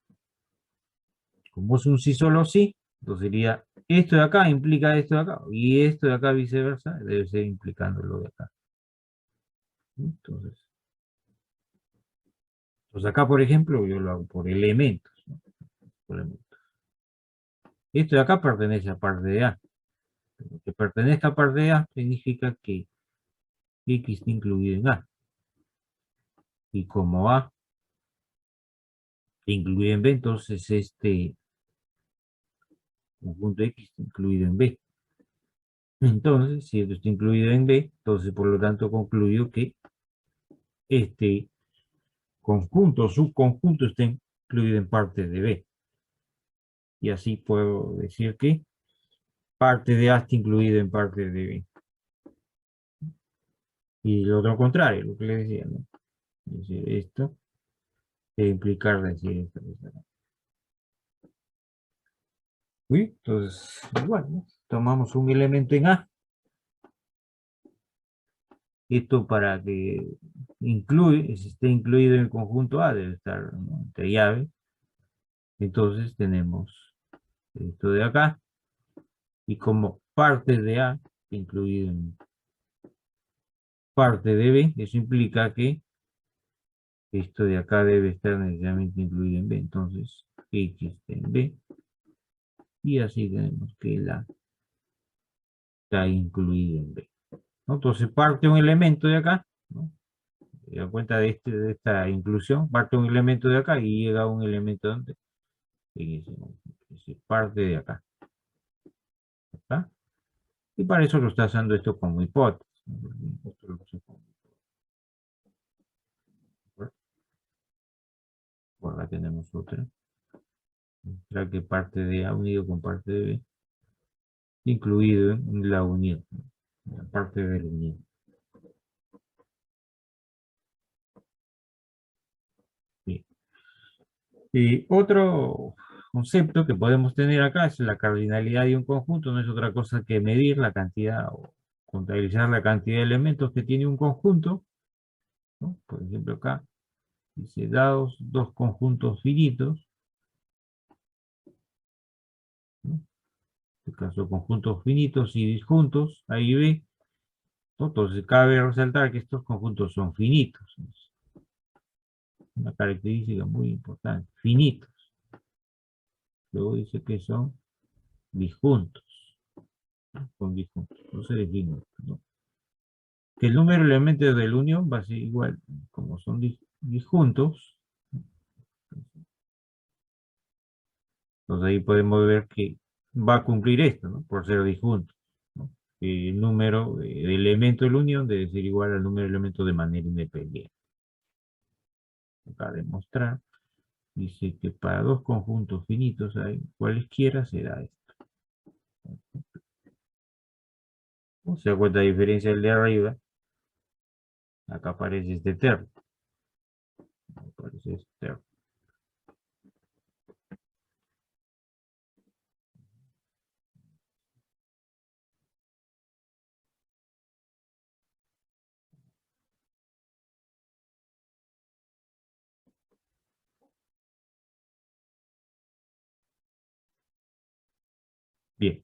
Speaker 1: como es un sí solo sí, entonces sería esto de acá implica esto de acá, y esto de acá viceversa debe ser implicando lo de acá, ¿no? Entonces acá, por ejemplo, yo lo hago por elementos, ¿no? Por elementos. Esto de acá pertenece a parte de A. Que pertenezca a parte de A significa que X está incluido en A. Y como A está incluido en B, entonces este conjunto X está incluido en B. Entonces, si esto está incluido en B, entonces por lo tanto concluyo que este conjunto, subconjunto está incluido en parte de B. Y así puedo decir que parte de A está incluido en parte de B. Y lo otro contrario, lo que le decía, ¿no? Es decir, esto debe implicar decir esto. Uy, entonces, igual, ¿no? Tomamos un elemento en A. Esto para que esté incluido en el conjunto A, debe estar, ¿no?, entre llave. Entonces tenemos esto de acá. Y como parte de A, incluido en parte de B, eso implica que esto de acá debe estar necesariamente incluido en B. Entonces, X está en B. Y así tenemos que la está incluido en B, ¿no? Entonces parte un elemento de acá, ¿no? A cuenta de esta inclusión, parte un elemento de acá y llega un elemento donde parte de acá. ¿Está? Y para eso lo está usando esto como hipótesis, ¿no? Esto lo uso como hipótesis. Por acá tenemos otra. Mostrar que parte de A unido con parte de B, incluido en la unión, ¿no? La parte de la unión. Bien. Y otro concepto que podemos tener acá es la cardinalidad de un conjunto, no es otra cosa que medir la cantidad o contabilizar la cantidad de elementos que tiene un conjunto, ¿no? Por ejemplo, acá dice dados dos conjuntos finitos, ¿no? En este caso, conjuntos finitos y disjuntos, A y B, ¿no? Entonces, cabe resaltar que estos conjuntos son finitos, ¿no? Una característica muy importante, finitos. Luego dice que son disjuntos, ¿no? Son disjuntos, entonces decimos, ¿no?, que el número de elementos de la unión va a ser igual, como son disjuntos. Entonces ahí podemos ver que va a cumplir esto, ¿no?, por ser disjunto, ¿no? Que el número de elementos de la unión debe ser igual al número de elementos de manera independiente. Acá demostrar, dice que para dos conjuntos finitos, cualesquiera será esto. ¿No? Se da cuenta la diferencia del de arriba. Acá aparece este termo. Aparece este termo. Bien.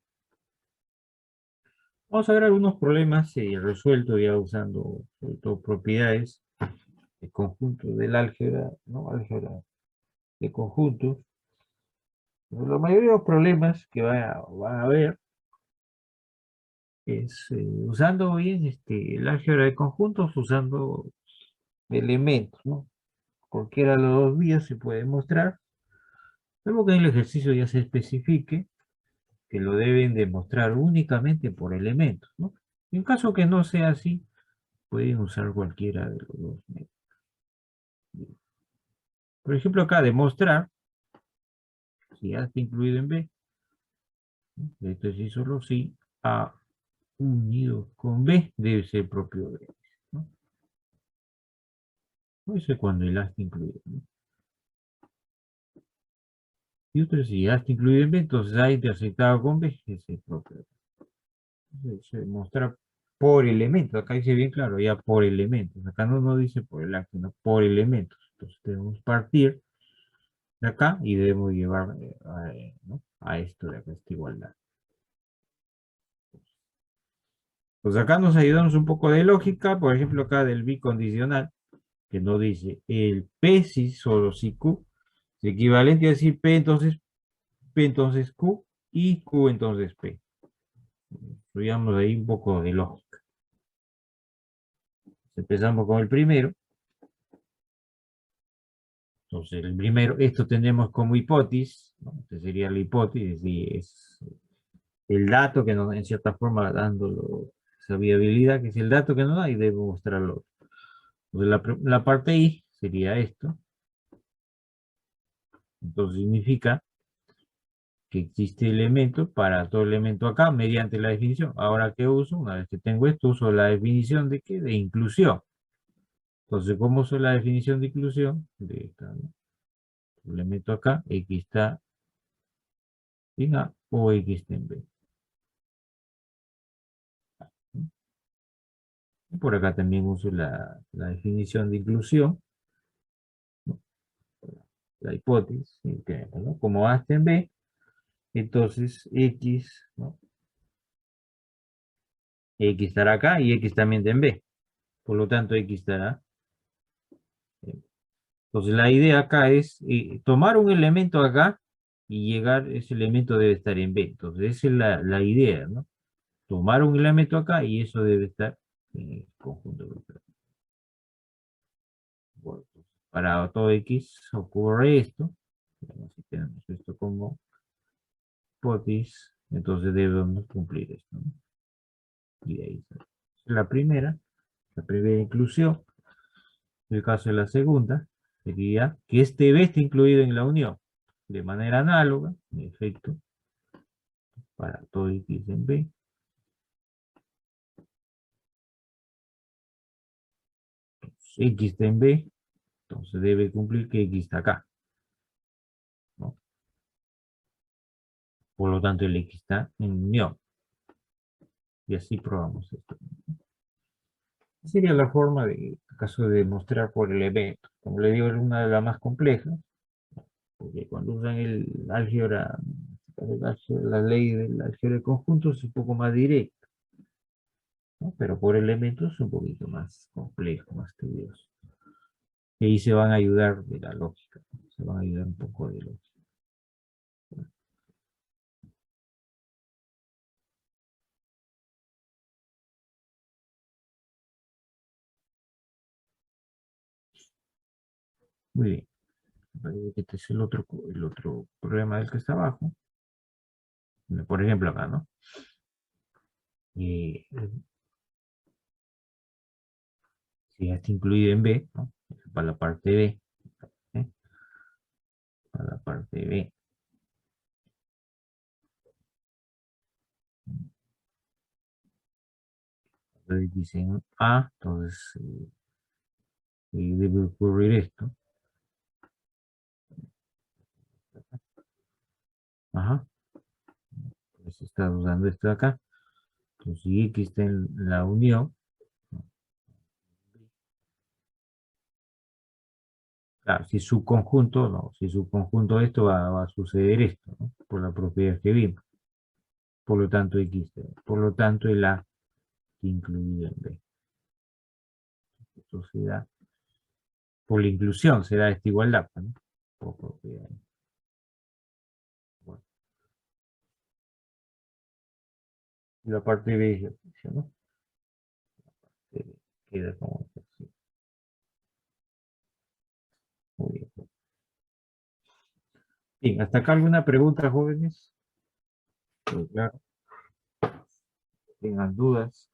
Speaker 1: Vamos a ver algunos problemas resueltos ya usando sobre todo propiedades de conjuntos del álgebra, ¿no? Álgebra de conjuntos. Pero la mayoría de los problemas que van a haber es usando bien el álgebra de conjuntos, usando elementos, ¿no? Cualquiera de los dos vías se puede mostrar, salvo que en el ejercicio ya se especifique que lo deben demostrar únicamente por elementos, ¿no? En caso que no sea así, pueden usar cualquiera de los dos métodos. Por ejemplo, acá demostrar, si A está incluido en B, ¿no?, esto es solo si A unido con B debe ser propio de B, ¿no? Eso es cuando el A está incluido, ¿no? Y otro si ya está incluido en B, entonces A intersectado con B es el propio. Se mostrar por elementos. Acá dice bien claro, ya por elementos. Acá no dice por el acto, sino por elementos. Entonces debemos partir de acá y debemos llevar ¿no? a esto de acá, esta igualdad. Pues acá nos ayudamos un poco de lógica, por ejemplo acá del bicondicional, que no dice el P si solo si Q es equivalente a decir P entonces Q y Q entonces P. Estudiamos ahí un poco de lógica. Empezamos con el primero. Entonces, el primero, esto tenemos como hipótesis, ¿no? Esta sería la hipótesis, y es el dato que nos, en cierta forma, dando esa viabilidad, que es el dato que nos da y debo mostrarlo. Entonces, la parte I sería esto. Entonces, significa que existe elemento para todo elemento acá mediante la definición. Ahora, ¿qué uso? Una vez que tengo esto, uso la definición de ¿qué? De inclusión. Entonces, ¿cómo uso la definición de inclusión? De esta, ¿no? El elemento acá, X está en A o X está en B. Y por acá también uso la definición de inclusión, ¿no? La hipótesis, ¿sí? ¿No? Como A está en B, entonces X, ¿no? X estará acá y X también está en B. Por lo tanto, X estará. Entonces, la idea acá es tomar un elemento acá y llegar, ese elemento debe estar en B. Entonces, esa es la idea, ¿no? Tomar un elemento acá y eso debe estar en el conjunto vectorial. Bueno, para todo X ocurre esto. Si tenemos esto como hipótesis, entonces debemos cumplir esto, ¿no? Y de ahí sale. La primera inclusión. En el caso de la segunda, sería que este B esté incluido en la unión. De manera análoga, en efecto, para todo X en B. X está en B, entonces debe cumplir que X está acá, ¿no? Por lo tanto, el X está en unión. Y así probamos esto. Sería la forma de, en caso de demostrar por elemento. Como le digo, es una de las más complejas, porque cuando usan el álgebra, la ley del álgebra de conjuntos es un poco más directa, ¿no? Pero por elementos es un poquito más complejo, más tedioso. Y ahí se van a ayudar de la lógica, ¿no? Se van a ayudar un poco de lógica. Muy bien. Parece que este es el otro problema del que está abajo. Por ejemplo, acá, ¿no? Eh, si ya está incluido en B, ¿no? Para la parte B, ¿eh? Para la parte B. Entonces dicen A, entonces debe ocurrir esto. Ajá. Entonces está usando esto de acá. Entonces si X está en la unión, ¿no? Claro, si su conjunto, no, si su conjunto esto va a suceder esto, ¿no? Por la propiedad que vimos. Por lo tanto, X, por lo tanto, el A incluido en B. Esto se da por la inclusión, se da esta igualdad, ¿no? Por propiedad. Bueno, y la parte B es ejercicio, ¿no? Queda como ejercicio. Muy bien. Bien, hasta acá alguna pregunta, jóvenes. Pues, claro, tengan dudas.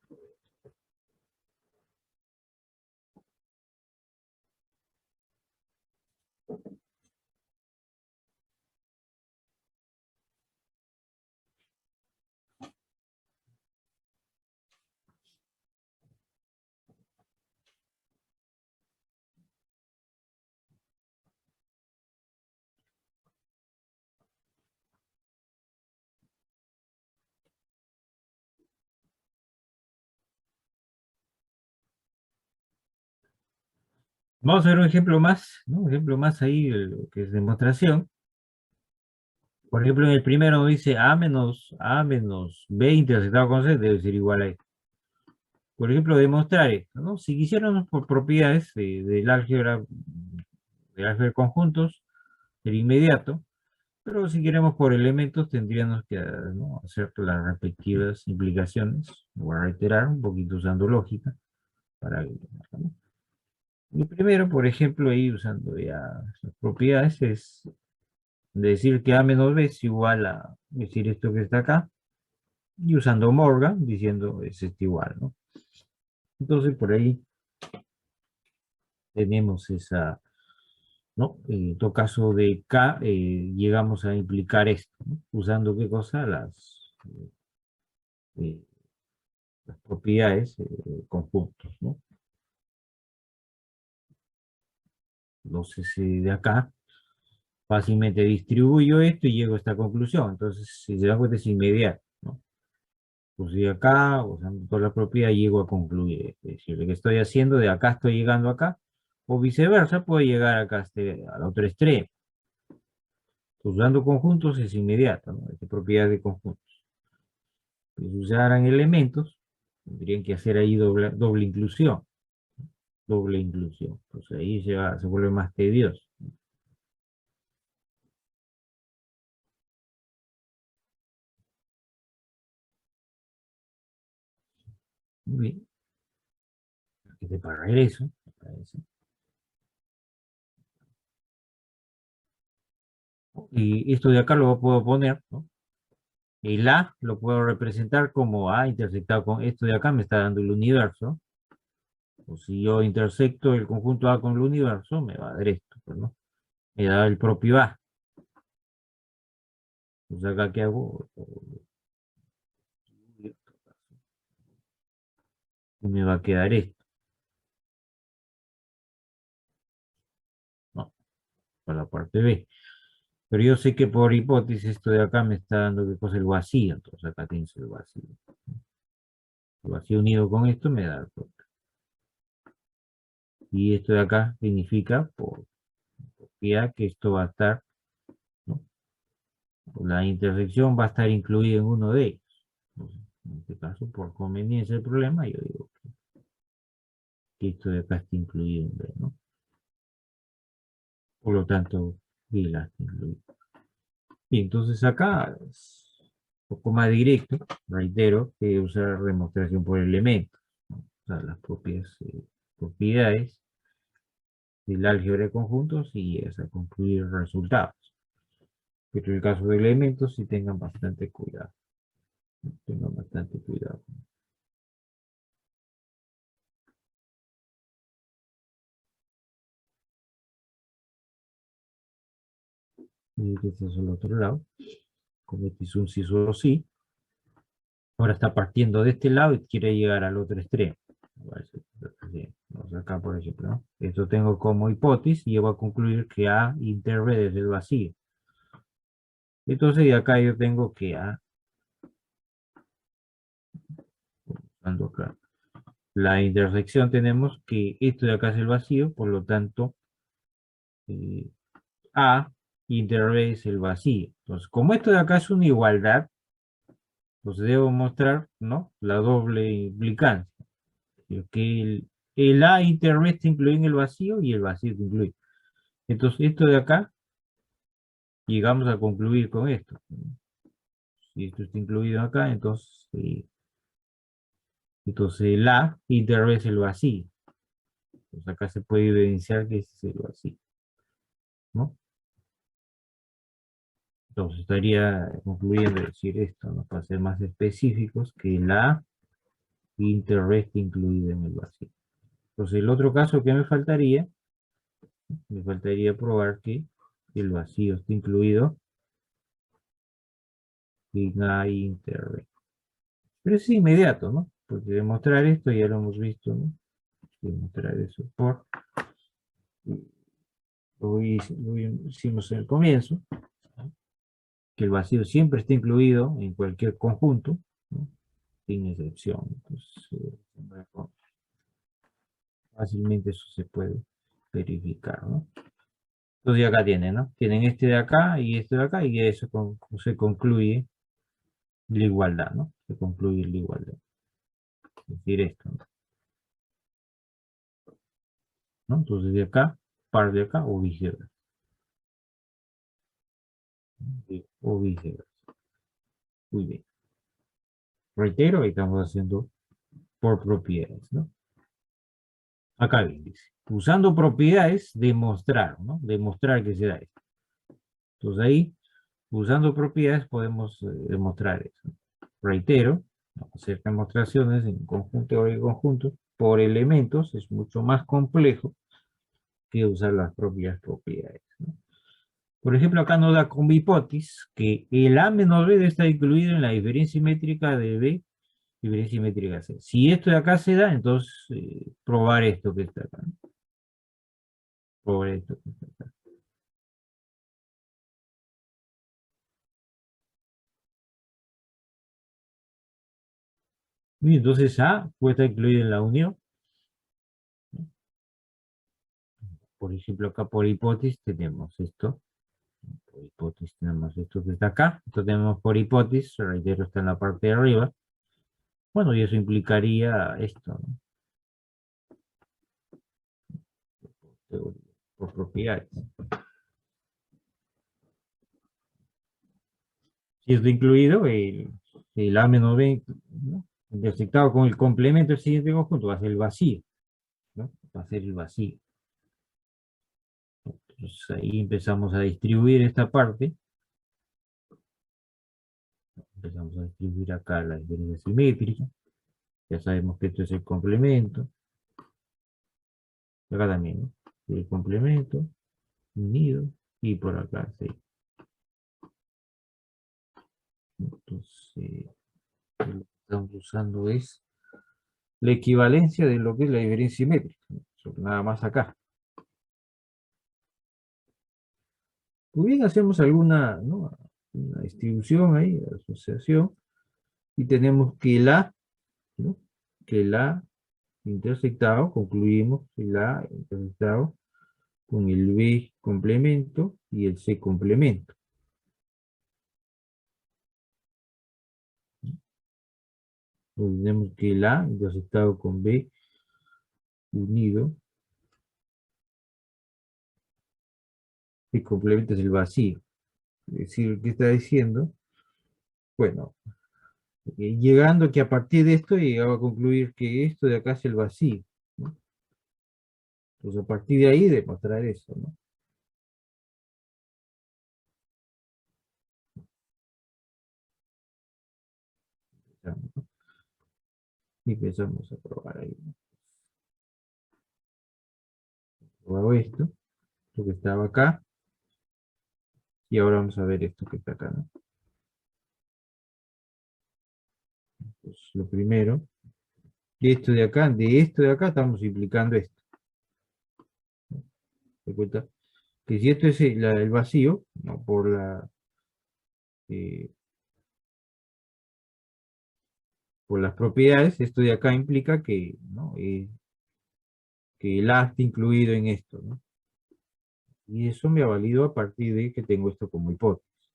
Speaker 1: Vamos a ver un ejemplo más, ¿no? Un ejemplo más ahí, lo que es demostración. Por ejemplo, en el primero dice A menos B intersectado con C debe ser igual a esto. Por ejemplo, demostrar esto, ¿no? Si quisiéramos por propiedades del álgebra de conjuntos, sería inmediato, pero si queremos por elementos tendríamos que, ¿no?, hacer las respectivas implicaciones. Voy a reiterar un poquito usando lógica para, ¿no? Y primero, por ejemplo, ahí usando ya las propiedades, es decir que A menos B es igual a decir esto que está acá, y usando Morgan diciendo es esto igual, ¿no? Entonces por ahí tenemos esa, ¿no? En todo caso de K, llegamos a implicar esto, ¿no? Usando qué cosa, eh, las propiedades conjuntos, ¿no? Entonces de acá fácilmente distribuyo esto y llego a esta conclusión. Entonces, si se dan cuenta, es inmediato, ¿no? Pues de acá, usando toda la propiedad, llego a concluir. Es decir, lo que estoy haciendo, de acá estoy llegando acá, o viceversa, puedo llegar acá al otro extremo. Usando conjuntos es inmediato, ¿no? Esta propiedad de conjuntos. Si se usaran elementos, tendrían que hacer ahí doble inclusión. Doble inclusión. Entonces ahí se vuelve más tedioso. Muy bien. Para regreso. Y esto de acá lo puedo poner, ¿no? El A lo puedo representar como A intersectado con esto de acá, me está dando el universo. O si yo intersecto el conjunto A con el universo, me va a dar esto, pues, ¿no? Me da el propio A. Entonces acá, ¿qué hago? Y me va a quedar esto, ¿no? Para la parte B. Pero yo sé que por hipótesis esto de acá me está dando qué cosa, el vacío. Entonces acá tienes el vacío. El vacío unido con esto me da el propio. Y esto de acá significa por propiedad que esto va a estar, ¿no? La intersección va a estar incluida en uno de ellos. Entonces, en este caso, por conveniencia del problema, yo digo que esto de acá está incluido en B, ¿no? Por lo tanto, B la está incluido. Y entonces acá es un poco más directo, reitero, que usar demostración por elementos, ¿no? O sea, las propias propiedades del álgebra de conjuntos y es a concluir resultados. Pero en el caso de elementos, sí tengan bastante cuidado. Tengan bastante cuidado. Y este es el otro lado. Como este es un sí solo sí. Ahora está partiendo de este lado y quiere llegar al otro extremo. Vamos acá, por ejemplo, ¿no? Esto tengo como hipótesis y llevo a concluir que A inter B es el vacío. Entonces de acá yo tengo que A, acá, la intersección tenemos que esto de acá es el vacío, por lo tanto A inter B es el vacío. Entonces, como esto de acá es una igualdad, pues debo mostrar, ¿no?, la doble implicancia. Que el A inter B está incluido en el vacío y el vacío está incluido. Entonces, esto de acá, llegamos a concluir con esto. Si esto está incluido acá, entonces el A inter B es el vacío. Entonces acá se puede evidenciar que ese es el vacío, ¿no? Entonces estaría concluyendo decir esto, ¿no?, para ser más específicos, que la inter B está incluida en el vacío. Entonces el otro caso que me faltaría probar que el vacío está incluido en A inter B. Pero es inmediato, ¿no? Porque demostrar esto ya lo hemos visto, ¿no? Demostrar eso lo hicimos en el comienzo, ¿no?, que el vacío siempre está incluido en cualquier conjunto, ¿no?, sin excepción. Entonces, fácilmente eso se puede verificar, ¿no? Entonces acá tienen, ¿no? Tienen este de acá y este de acá y eso se concluye la igualdad, ¿no? Se concluye la igualdad. Es decir, esto, ¿no? Entonces de acá, par de acá o viceversa. O viceversa. Muy bien. Reitero, estamos haciendo por propiedades, ¿no? Acá bien dice. Usando propiedades, demostrar, ¿no? Demostrar que se da esto. Entonces ahí, usando propiedades, podemos demostrar eso. Reitero, hacer demostraciones en conjunto y conjunto por elementos es mucho más complejo que usar las propias propiedades, ¿no? Por ejemplo, acá nos da como hipótesis que el A menos B está incluido en la diferencia simétrica de B, diferencia simétrica C. Si esto de acá se da, entonces probar esto que está acá, ¿no? Probar esto que está acá. Y entonces A puede estar incluido en la unión. Por ejemplo, acá por hipótesis tenemos esto. Por hipótesis tenemos esto que está acá. Esto tenemos por hipótesis, reitero, está en la parte de arriba. Bueno, y eso implicaría esto, ¿no? Por propiedades. Si está incluido, el A menos B, ¿no? Intersectado con el complemento del siguiente conjunto va a ser el vacío, ¿no? Va a ser el vacío. Entonces ahí empezamos a distribuir esta parte. Empezamos a distribuir acá la diferencia simétrica. Ya sabemos que esto es el complemento. Acá también, ¿no? El complemento, unido, y por acá, sí. Entonces, lo que estamos usando es la equivalencia de lo que es la diferencia simétrica, ¿no? Nada más acá. Muy bien, hacemos alguna, ¿no? Una distribución ahí, asociación, y tenemos que el A, ¿no? Que el A intersectado, concluimos el A intersectado con el B complemento y el C complemento. Entonces tenemos que el A intersectado con B unido, el complemento es el vacío. Es decir, ¿qué está diciendo? Bueno, llegando que a partir de esto llegaba a concluir que esto de acá es el vacío, ¿no? Entonces a partir de ahí demostrar eso, ¿no? ¿No? Y empezamos a probar ahí, ¿no? Probado esto, lo que estaba acá, y ahora vamos a ver esto que está acá, ¿no? Pues lo primero, de esto de acá estamos implicando esto. ¿Se cuenta? Que si esto es el vacío, ¿no? Eh, por las propiedades, esto de acá implica que, ¿no? Que el A está incluido en esto, ¿no? Y eso me ha valido a partir de que tengo esto como hipótesis.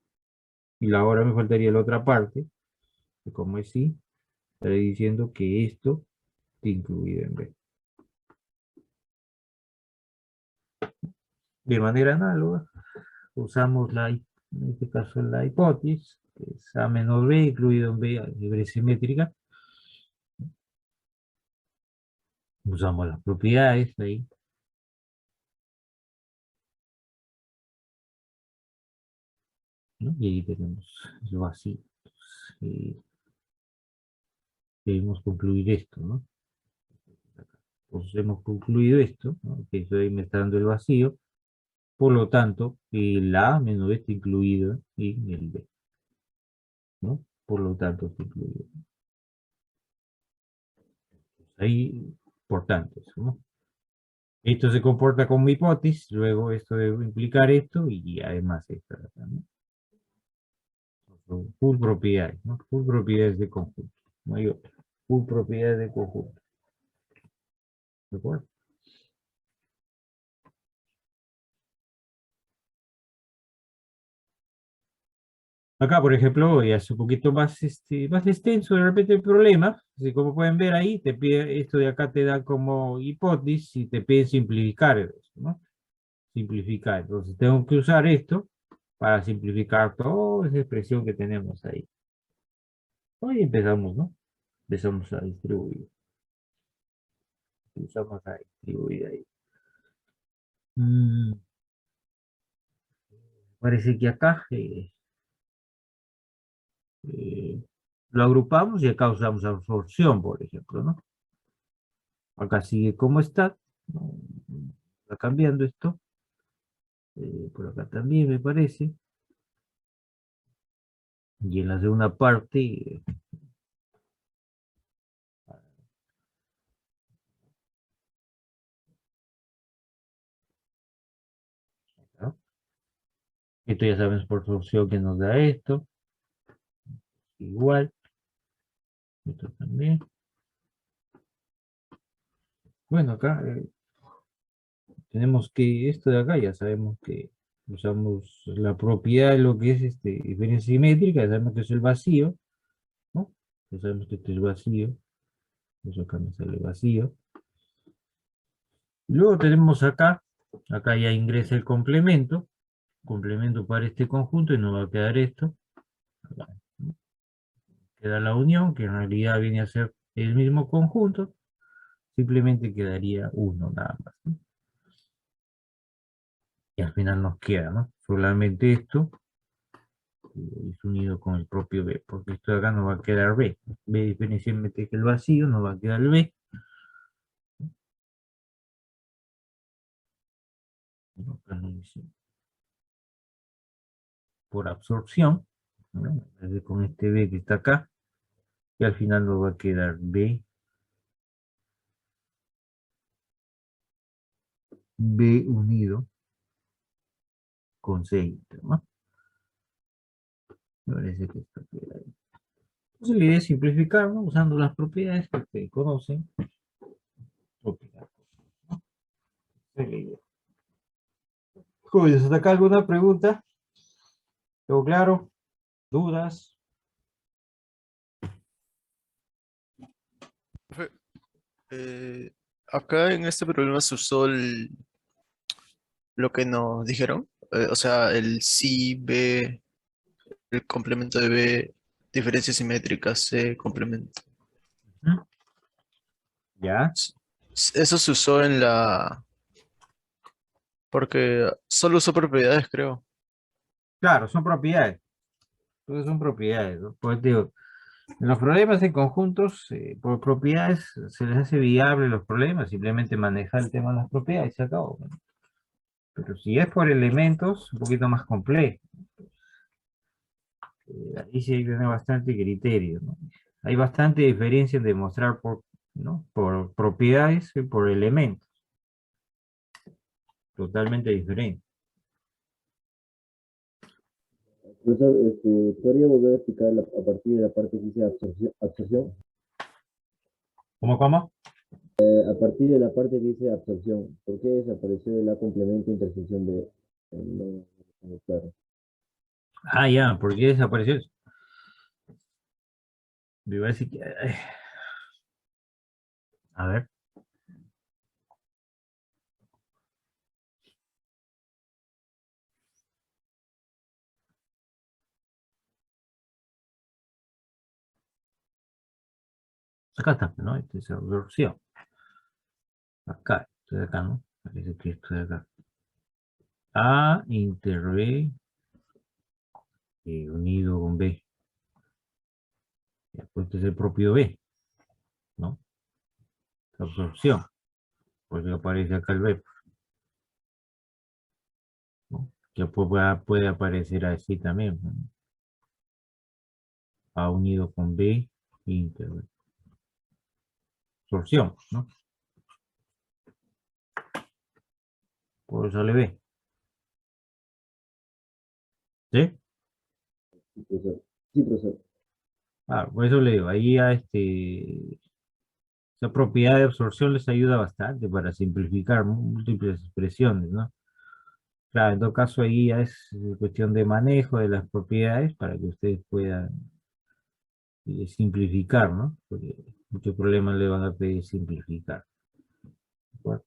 Speaker 1: Y ahora me faltaría la otra parte, que como es sí, estaré diciendo que esto está incluido en B. De manera análoga, usamos en este caso la hipótesis, que es A menos B incluido en B, libre simétrica. Usamos las propiedades ahí. ¿No? Y ahí tenemos el vacío. Debemos concluir esto, ¿no? Pues hemos concluido esto, ¿no? Que eso ahí me está dando el vacío. Por lo tanto, el A menos B está incluido en el B, ¿no? Por lo tanto, está incluido. Ahí, importante eso, ¿no? Esto se comporta como hipótesis, luego esto debe implicar esto y además esto, ¿no? Son full propiedades, ¿no? Full propiedades de conjunto, no hay otra. Full propiedades de conjunto. ¿De acuerdo? Acá, por ejemplo, ya es un poquito más, más extenso de repente el problema. Así como pueden ver ahí, te pide, esto de acá te da como hipótesis y te pide simplificar eso, ¿no? Simplificar. Entonces tengo que usar esto para simplificar toda esa expresión que tenemos ahí. Hoy empezamos, ¿no? Empezamos a distribuir. Empezamos a distribuir ahí. Parece que acá eh, lo agrupamos y acá usamos absorción, por ejemplo, ¿no? Acá sigue como está. No, está cambiando esto. Por acá también me parece. Y en la segunda parte, ¿no? Esto ya sabemos por absorción que nos da esto. Igual. Esto también. Bueno, acá tenemos que esto de acá, ya sabemos que usamos la propiedad de lo que es diferencia simétrica, ya sabemos que es el vacío, ¿no? Ya sabemos que esto es vacío, eso acá me sale vacío. Luego tenemos acá ya ingresa el complemento para este conjunto y nos va a quedar esto. Acá, ¿no? Queda la unión, que en realidad viene a ser el mismo conjunto, simplemente quedaría uno nada más, ¿no? Y al final nos queda, ¿no? Solamente esto es unido con el propio B, porque esto de acá nos va a quedar B. B diferencialmente que el vacío, nos va a quedar el B. ¿No? Por absorción, ¿no? Con este B que está acá, y al final nos va a quedar B unido con C, ¿no? Me parece que esto queda ahí. Entonces la idea es simplificar, ¿no? Usando las propiedades que ustedes conocen. Propiedades, ¿no? Esa es la idea. Jóvenes, ¿hasta acá alguna pregunta? ¿Todo claro? ¿Dudas?
Speaker 3: Profe, acá en este problema se usó lo que nos dijeron, o sea, el si B, el complemento de B, diferencia simétrica, C, complemento.
Speaker 1: ¿Mm? ¿Ya?
Speaker 3: Eso se usó en porque solo usó propiedades, creo.
Speaker 1: Claro, son propiedades. Todas son propiedades, ¿no? Pues digo, en los problemas de conjuntos, por propiedades, se les hace viable los problemas, simplemente manejar el tema de las propiedades y se acabó, ¿no? Pero si es por elementos, un poquito más complejo. Ahí sí hay que tener bastante criterio, ¿no? Hay bastante diferencia en demostrar ¿no? Por propiedades y por elementos. Totalmente diferente.
Speaker 4: Profesor, ¿podría volver a explicar a partir de la parte que dice absorción?
Speaker 1: ¿Cómo?
Speaker 4: A partir de la parte que dice absorción, ¿por qué desapareció la complemento intersección de... claro.
Speaker 1: Ah, ya, ¿por qué desapareció eso? Me iba a decir que... A ver. Acá está, ¿no? Esta es absorción. Acá, esto de acá, ¿no? Parece que esto de acá. A inter B unido con B. Ya, pues este es el propio B, ¿no? La absorción. Porque aparece acá el B, ¿no? Que puede aparecer así también, ¿no? A unido con B inter B. Absorción, ¿no? Por eso sale B. ¿Sí?
Speaker 4: Sí, profesor. Sí, profesor.
Speaker 1: Ah, por eso le digo, ahí a esa propiedad de absorción les ayuda bastante para simplificar múltiples expresiones, ¿no? Claro, en todo caso ahí ya es cuestión de manejo de las propiedades para que ustedes puedan simplificar, ¿no? Porque muchos problemas le van a pedir simplificar. ¿De acuerdo?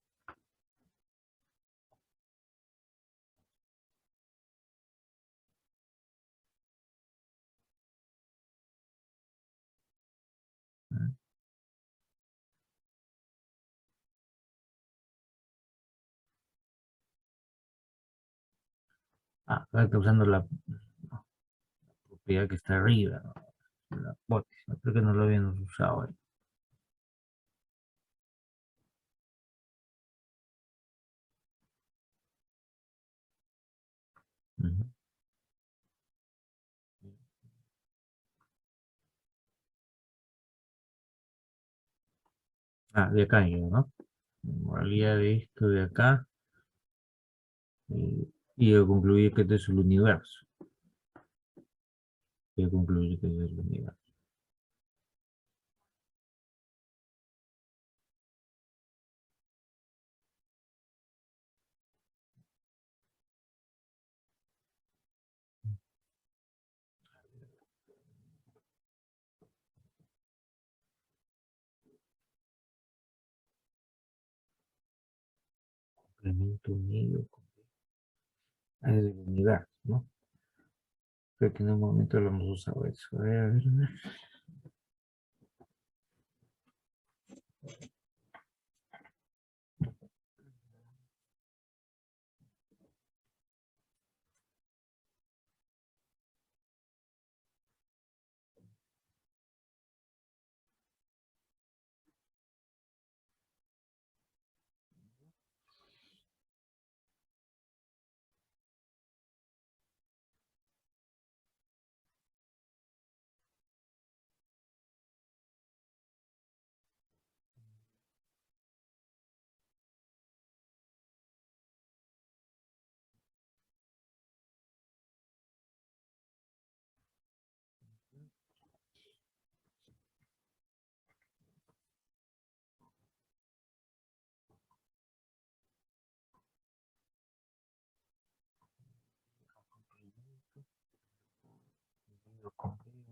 Speaker 1: Ah, acá está usando la propiedad que está arriba, ¿no? La hipótesis, ¿no? Creo que no lo habíamos usado ahí. Ujú. Ah, de acá yo, ¿no? Moralidad de esto de acá. Y yo concluir que esto es el universo. Yo concluir que esto es el universo. Complemento unido es el universo, ¿no? Creo que en un momento lo hemos usado eso. A ver.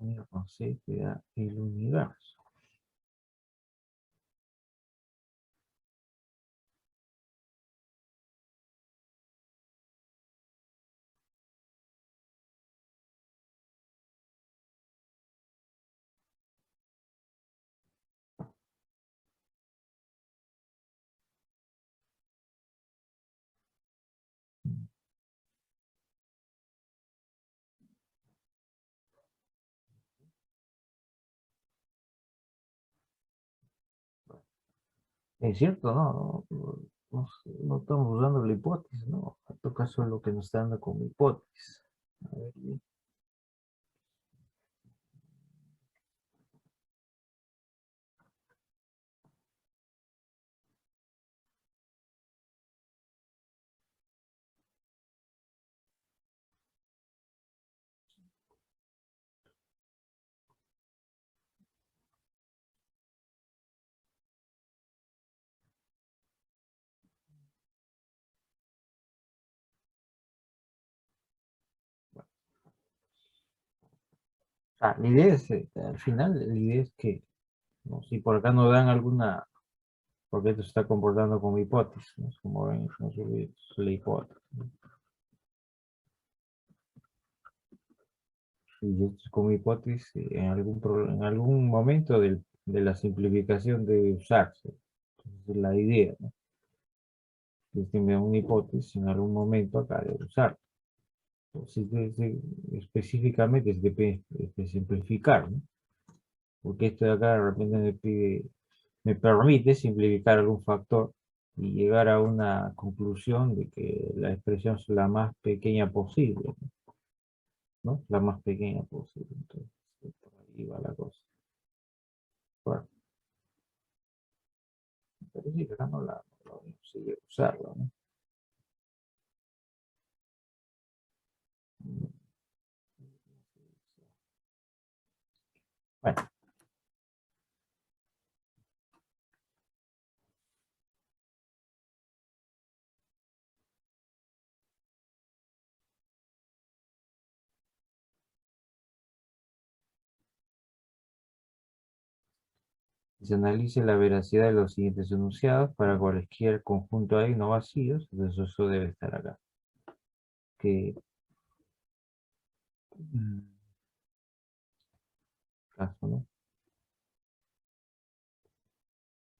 Speaker 1: Unido con C te da el universo. Es cierto, no estamos usando la hipótesis, ¿no? En todo caso es lo que nos está dando como hipótesis. A ver, bien. Ah, la idea es, al final, la idea es que, ¿no? Si por acá nos dan alguna, porque esto se está comportando como hipótesis, ¿no? Es como ven, es la hipótesis, ¿no? Y esto es como hipótesis, en algún momento de la simplificación debe usarse. Entonces, es la idea, ¿no? Si tiene una hipótesis, en algún momento acá debe usar. Específicamente se debe simplificar, ¿no? Porque esto de acá de repente me permite simplificar algún factor y llegar a una conclusión de que la expresión es la más pequeña posible, ¿no? La más pequeña posible. Entonces, por ahí va la cosa. Bueno, pero sí, acá no sigue usarla, ¿no? Bueno, Se analice la veracidad de los siguientes enunciados para cualquier conjunto A no vacíos, entonces eso debe estar acá. Que caso, ¿no?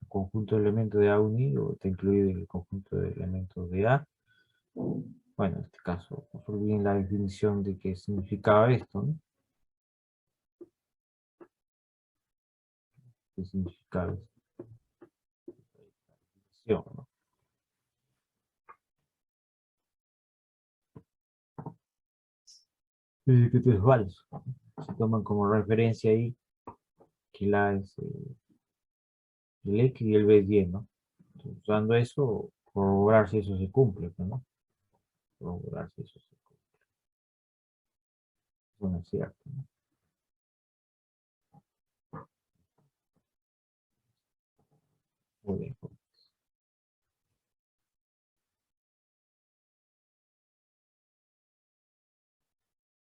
Speaker 1: El conjunto de elementos de A unido está incluido en el conjunto de elementos de A. Bueno, en este caso, no olviden la definición de qué significaba esto, ¿no? ¿Qué significaba esto? ¿No? Que esto es falso. Se toman como referencia ahí que la es el X y el B es 10, ¿no? Entonces, usando eso, corroborar si eso se cumple, pues, ¿no? Corroborar si eso se cumple. Eso no es cierto, ¿no? Muy bien.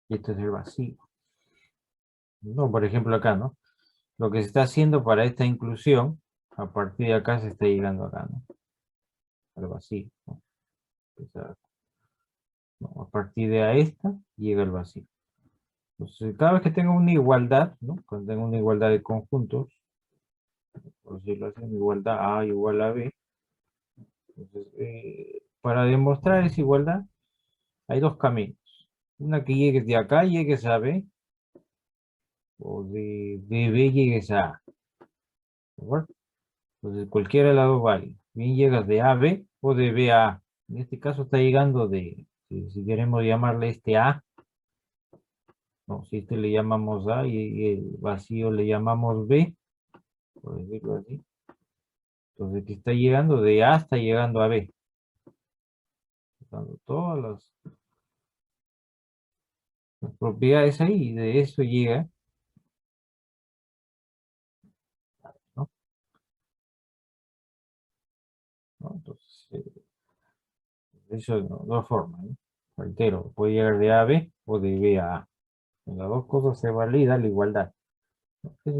Speaker 1: Y esto es el vacío. No, por ejemplo acá, ¿no? Lo que se está haciendo para esta inclusión, a partir de acá se está llegando acá, ¿no? Al vacío, ¿no? O sea, no, a partir de a esta llega el vacío. Entonces, cada vez que tenga una igualdad, ¿no? Cuando tenga una igualdad de conjuntos, por decirlo así, una igualdad A igual a B, entonces, para demostrar esa igualdad, hay dos caminos. Una que llegues de acá, llegues a B, o de B llegues a A. ¿De acuerdo? Entonces, cualquiera de las dos vale. Bien llegas de A a B o de B a A. En este caso está llegando de, si queremos llamarle este A, no, si este le llamamos A y el vacío le llamamos B, por decirlo así. Entonces, que está llegando de A está llegando a B. Dando todas las propiedades ahí, y de eso llega, ¿no? ¿No? Entonces, eso de dos formas, ¿no? Reitero, puede llegar de A a B o de B a A. En las dos cosas se valida la igualdad, ¿no? Es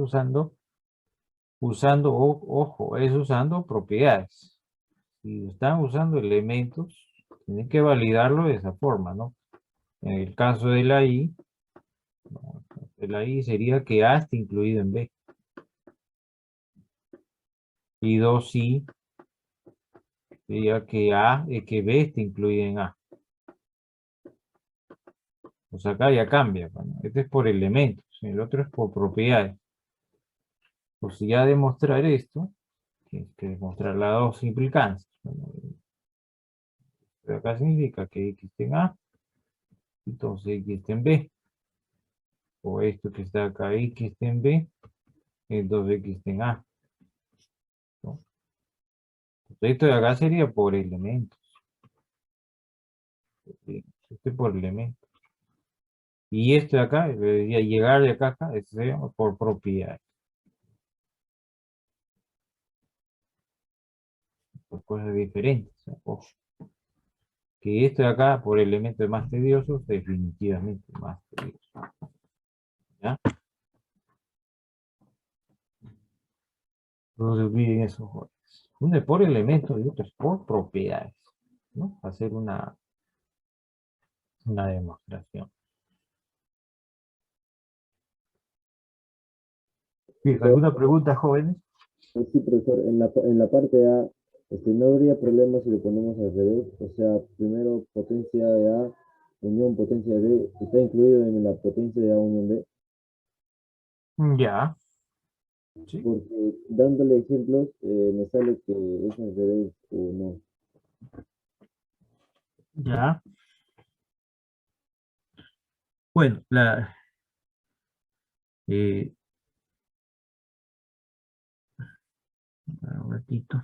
Speaker 1: ojo, es usando propiedades. Si están usando elementos, tienen que validarlo de esa forma, ¿no? En el caso de la I, no, de la I sería que A está incluido en B. Y 2I sería que B está incluido en A. O sea, acá ya cambia, ¿no? Este es por elementos, el otro es por propiedades. Pues si ya demostrar esto, tienes que demostrar las dos implicancias. Bueno, pero acá significa que X está en A, entonces X está en B. O esto que está acá, X está en B, entonces X está en A, ¿no? Entonces, esto de acá sería por elementos. Este por elementos. Y esto de acá, debería llegar de acá, esto sería por propiedades. Por cosas diferentes. Ojo. Que esto de acá, por elementos más tediosos, definitivamente más tedioso. ¿Ya? No se olviden esos jóvenes. Uno es por elementos y otro es por propiedades, ¿no? Hacer una demostración. Bien, ¿alguna pregunta, jóvenes?
Speaker 4: Sí, profesor, en la parte A, no habría problema si lo ponemos al revés. O sea, primero potencia de A, unión potencia de B, está incluido en la potencia de A unión B,
Speaker 1: Ya, sí,
Speaker 4: porque dándole ejemplos me sale que es al revés o no.
Speaker 1: ya. Bueno, eh, un ratito.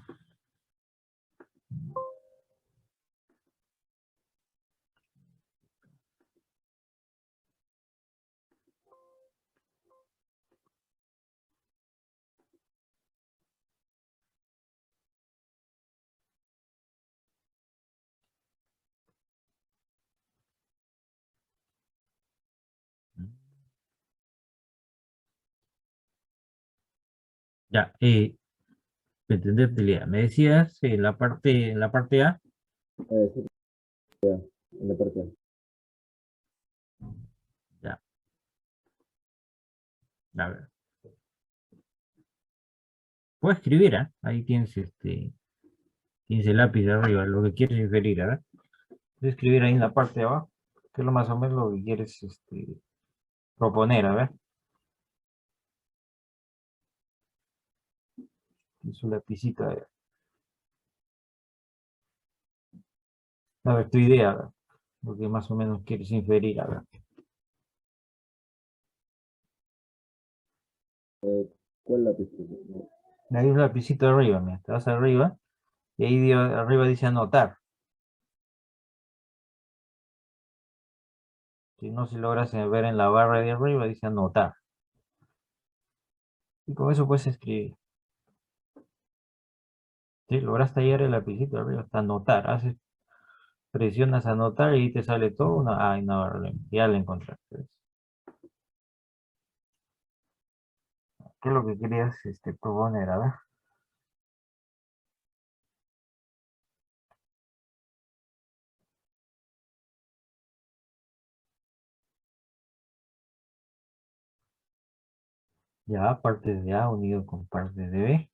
Speaker 1: Ya, entenderte, Lea. Me decías en la parte A.
Speaker 4: Sí, en la parte A.
Speaker 1: Ya, a ver. Puedes escribir, ¿ah? Ahí tienes el lápiz de arriba, lo que quieres inferir, ¿verdad? Puedes escribir ahí en la parte de abajo, que es lo más o menos lo que quieres proponer, a ver. Y su lapicito, a ver, tu idea, a ver, lo que más o menos quieres inferir, a ver.
Speaker 4: ¿Cuál lápiz? No.
Speaker 1: Hay un lapicito arriba, mira, te vas arriba, y ahí arriba dice anotar. Si no, si logras ver en la barra de arriba, dice anotar. Y con eso puedes escribir. Si logras tallar el lapicito arriba, hasta anotar. Presionas anotar y ahí te sale todo. Ay, no, ya lo encontraste. ¿Ves? ¿Qué es lo que querías proponer? A ver. Ya, partes de A unido con partes de B.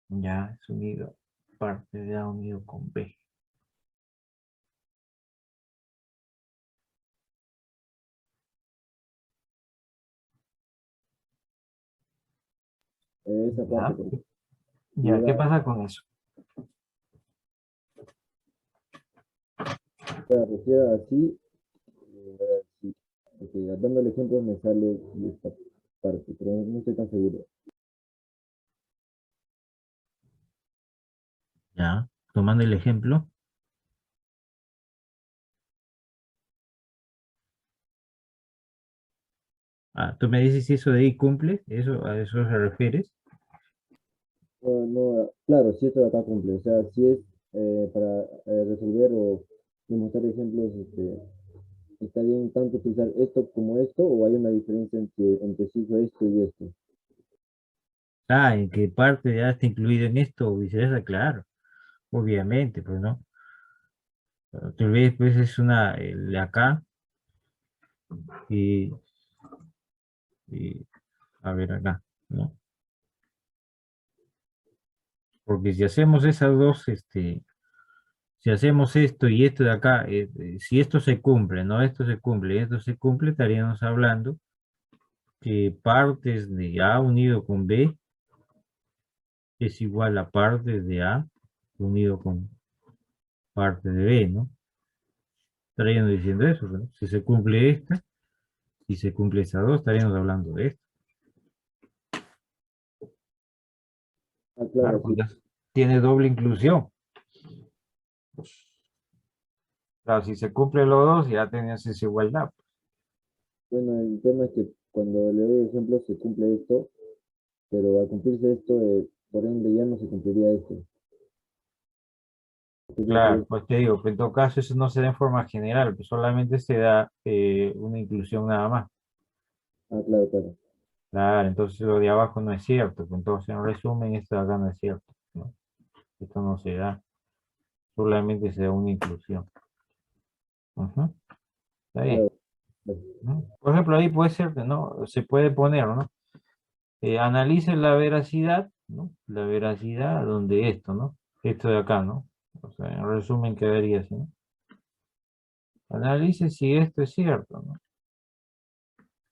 Speaker 1: Ya, es unido. Parte de A unido con B.
Speaker 4: Esa
Speaker 1: Ya,
Speaker 4: parte, porque
Speaker 1: ya, ¿qué
Speaker 4: lleva,
Speaker 1: pasa con eso?
Speaker 4: refiere así, así. Porque dando el ejemplo me sale esta parte, pero no estoy tan seguro.
Speaker 1: Ya, tomando el ejemplo. Ah, tú me dices si eso de ahí cumple, a eso se refieres.
Speaker 4: No, no, claro, si esto de acá cumple, o sea, si es para resolver o demostrar ejemplos, está bien tanto utilizar esto como esto, o hay una diferencia entre si hizo esto y esto.
Speaker 1: Ah, en qué parte ya está incluido en esto o viceversa, claro, obviamente, pues no. Pero tal vez pues es el de acá y, y a ver acá, ¿no? Porque si hacemos esas dos, si hacemos esto y esto de acá, si esto se cumple, ¿no? Esto se cumple y esto se cumple, estaríamos hablando que partes de A unido con B es igual a partes de A unido con parte de B, ¿no? Estaríamos diciendo eso, ¿no? Si se cumple esta, si se cumple esa dos, estaríamos hablando de esto.
Speaker 4: Ah,
Speaker 1: Claro,
Speaker 4: claro, sí.
Speaker 1: porque tiene doble inclusión. Claro, si se cumple los dos, ya tenías esa igualdad.
Speaker 4: Bueno, el tema es que cuando le doy ejemplos se cumple esto, pero al cumplirse esto, por ende ya no se cumpliría esto. Tendría que
Speaker 1: Claro,
Speaker 4: ver.
Speaker 1: pues te digo, que en todo caso eso no se da en forma general, pues solamente se da una inclusión nada más.
Speaker 4: Ah, claro, claro.
Speaker 1: Claro, entonces lo de abajo no es cierto, pues entonces en resumen esto de acá no es cierto, ¿no? Esto no se da, solamente se da una inclusión. Ujú, está bien.
Speaker 4: Claro, claro.
Speaker 1: ¿No? Por ejemplo, ahí puede ser, ¿no? Se puede poner, ¿no? Analice la veracidad, ¿no? La veracidad donde esto, ¿no? Esto de acá, ¿no? O sea, en resumen quedaría así, ¿no? Analice si esto es cierto, ¿no?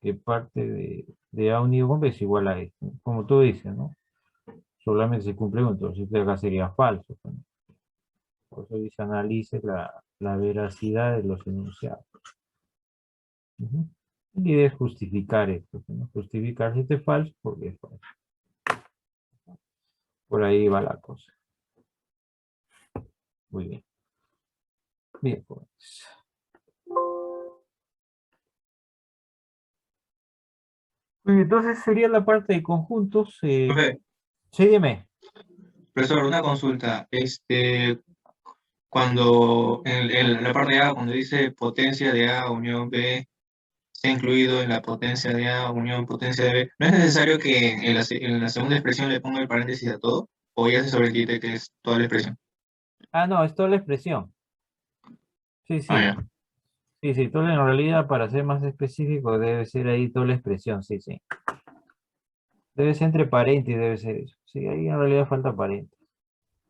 Speaker 1: Que parte de A unido con B es igual a esto, ¿no? Como tú dices, ¿no? Solamente se cumple uno, entonces esto de acá sería falso, pues, ¿no? Por eso dice analice la veracidad de los enunciados. Ujú. La idea es justificar esto, ¿no? Justificar si esto es falso porque es falso. Por ahí va la cosa. Muy bien. Bien, pues. Entonces sería la parte de conjuntos.
Speaker 5: Profe,
Speaker 1: Sí, dime.
Speaker 5: profesor, una consulta. Cuando en la parte A, cuando dice potencia de A unión B, está incluido en la potencia de A unión potencia de B, ¿no es necesario que en la segunda expresión le ponga el paréntesis a todo? ¿O ya se sobreentiende que es toda la expresión?
Speaker 1: Ah, no, es toda la expresión. Sí,
Speaker 5: Ah,
Speaker 1: sí.
Speaker 5: ya.
Speaker 1: Sí, sí, todo en realidad, para ser más específico, debe ser ahí toda la expresión, sí, sí. Debe ser entre paréntesis, debe ser eso. Sí, ahí en realidad falta paréntesis.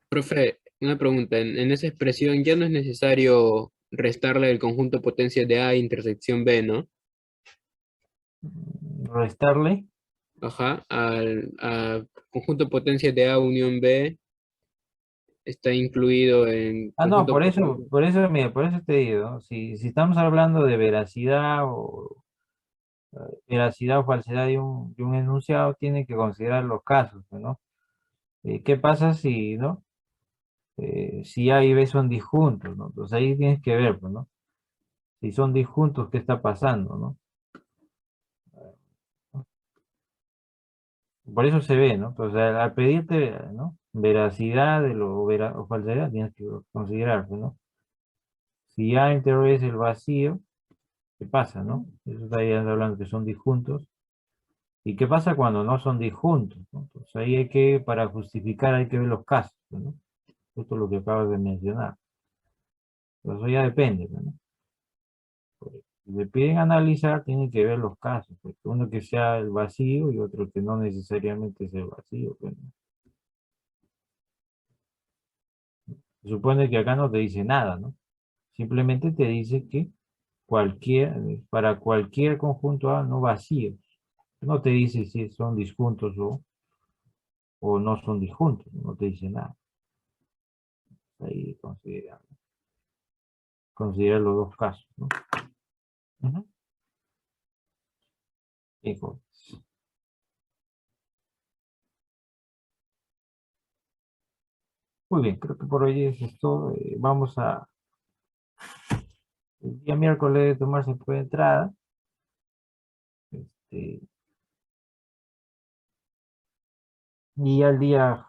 Speaker 6: Profe, una pregunta. En esa expresión ya no es necesario restarle el conjunto potencias de A intersección B, ¿no?
Speaker 1: Restarle.
Speaker 6: Ajá, al conjunto potencias de A unión B está incluido en
Speaker 1: Ah, no,
Speaker 6: conjunto.
Speaker 1: mira, por eso te digo, ¿no? Si estamos hablando de veracidad o falsedad de un enunciado, tiene que considerar los casos, ¿no? ¿Qué pasa si, no? Si A y B son disjuntos, ¿no? Entonces ahí tienes que ver, pues, ¿no? Si son disjuntos, ¿qué está pasando, no? Por eso se ve, ¿no? Entonces al pedirte, ¿no? Veracidad o falsedad, tienes que considerar, pues, ¿no? Si A entero es el vacío, ¿qué pasa, no? Eso está ahí hablando que son disjuntos. ¿Y qué pasa cuando no son disjuntos, ¿no? Entonces ahí para justificar, hay que ver los casos, ¿no? Esto es lo que acabas de mencionar. Pero eso ya depende, ¿no? Si le piden analizar, tienen que ver los casos, porque uno que sea el vacío y otro que no necesariamente es el vacío, pues, ¿no? Se supone que acá no te dice nada, ¿no? Simplemente te dice que para cualquier conjunto A no vacío. No te dice si son disjuntos o no son disjuntos, no te dice nada. Ahí considera los dos casos, ¿no? Ujú. Hijo. Muy bien, creo que por hoy eso es todo. El día miércoles de tomarse por entrada. Este, y ya el día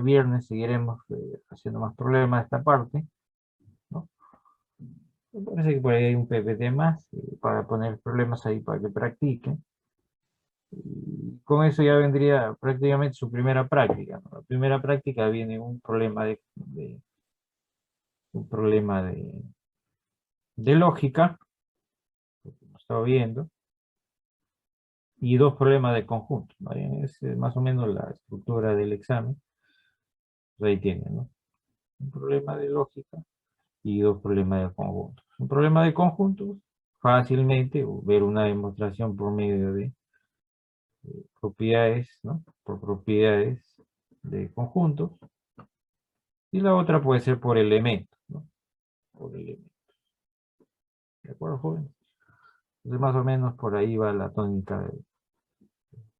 Speaker 1: viernes seguiremos haciendo más problemas de esta parte, ¿no? Me parece que por ahí hay un PPT más para poner problemas ahí para que practiquen. Y con eso ya vendría prácticamente su primera práctica, ¿no? La primera práctica viene un problema de lógica, lo que hemos estado viendo, y dos problemas de conjunto, ¿no? Es más o menos la estructura del examen. Pues ahí tienen, ¿no? Un problema de lógica y dos problemas de conjuntos. Un problema de conjuntos, fácilmente ver una demostración por medio de propiedades, ¿no? Por propiedades de conjuntos. Y la otra puede ser por elementos, ¿no? Por elementos. ¿De acuerdo, joven? Entonces más o menos por ahí va la tónica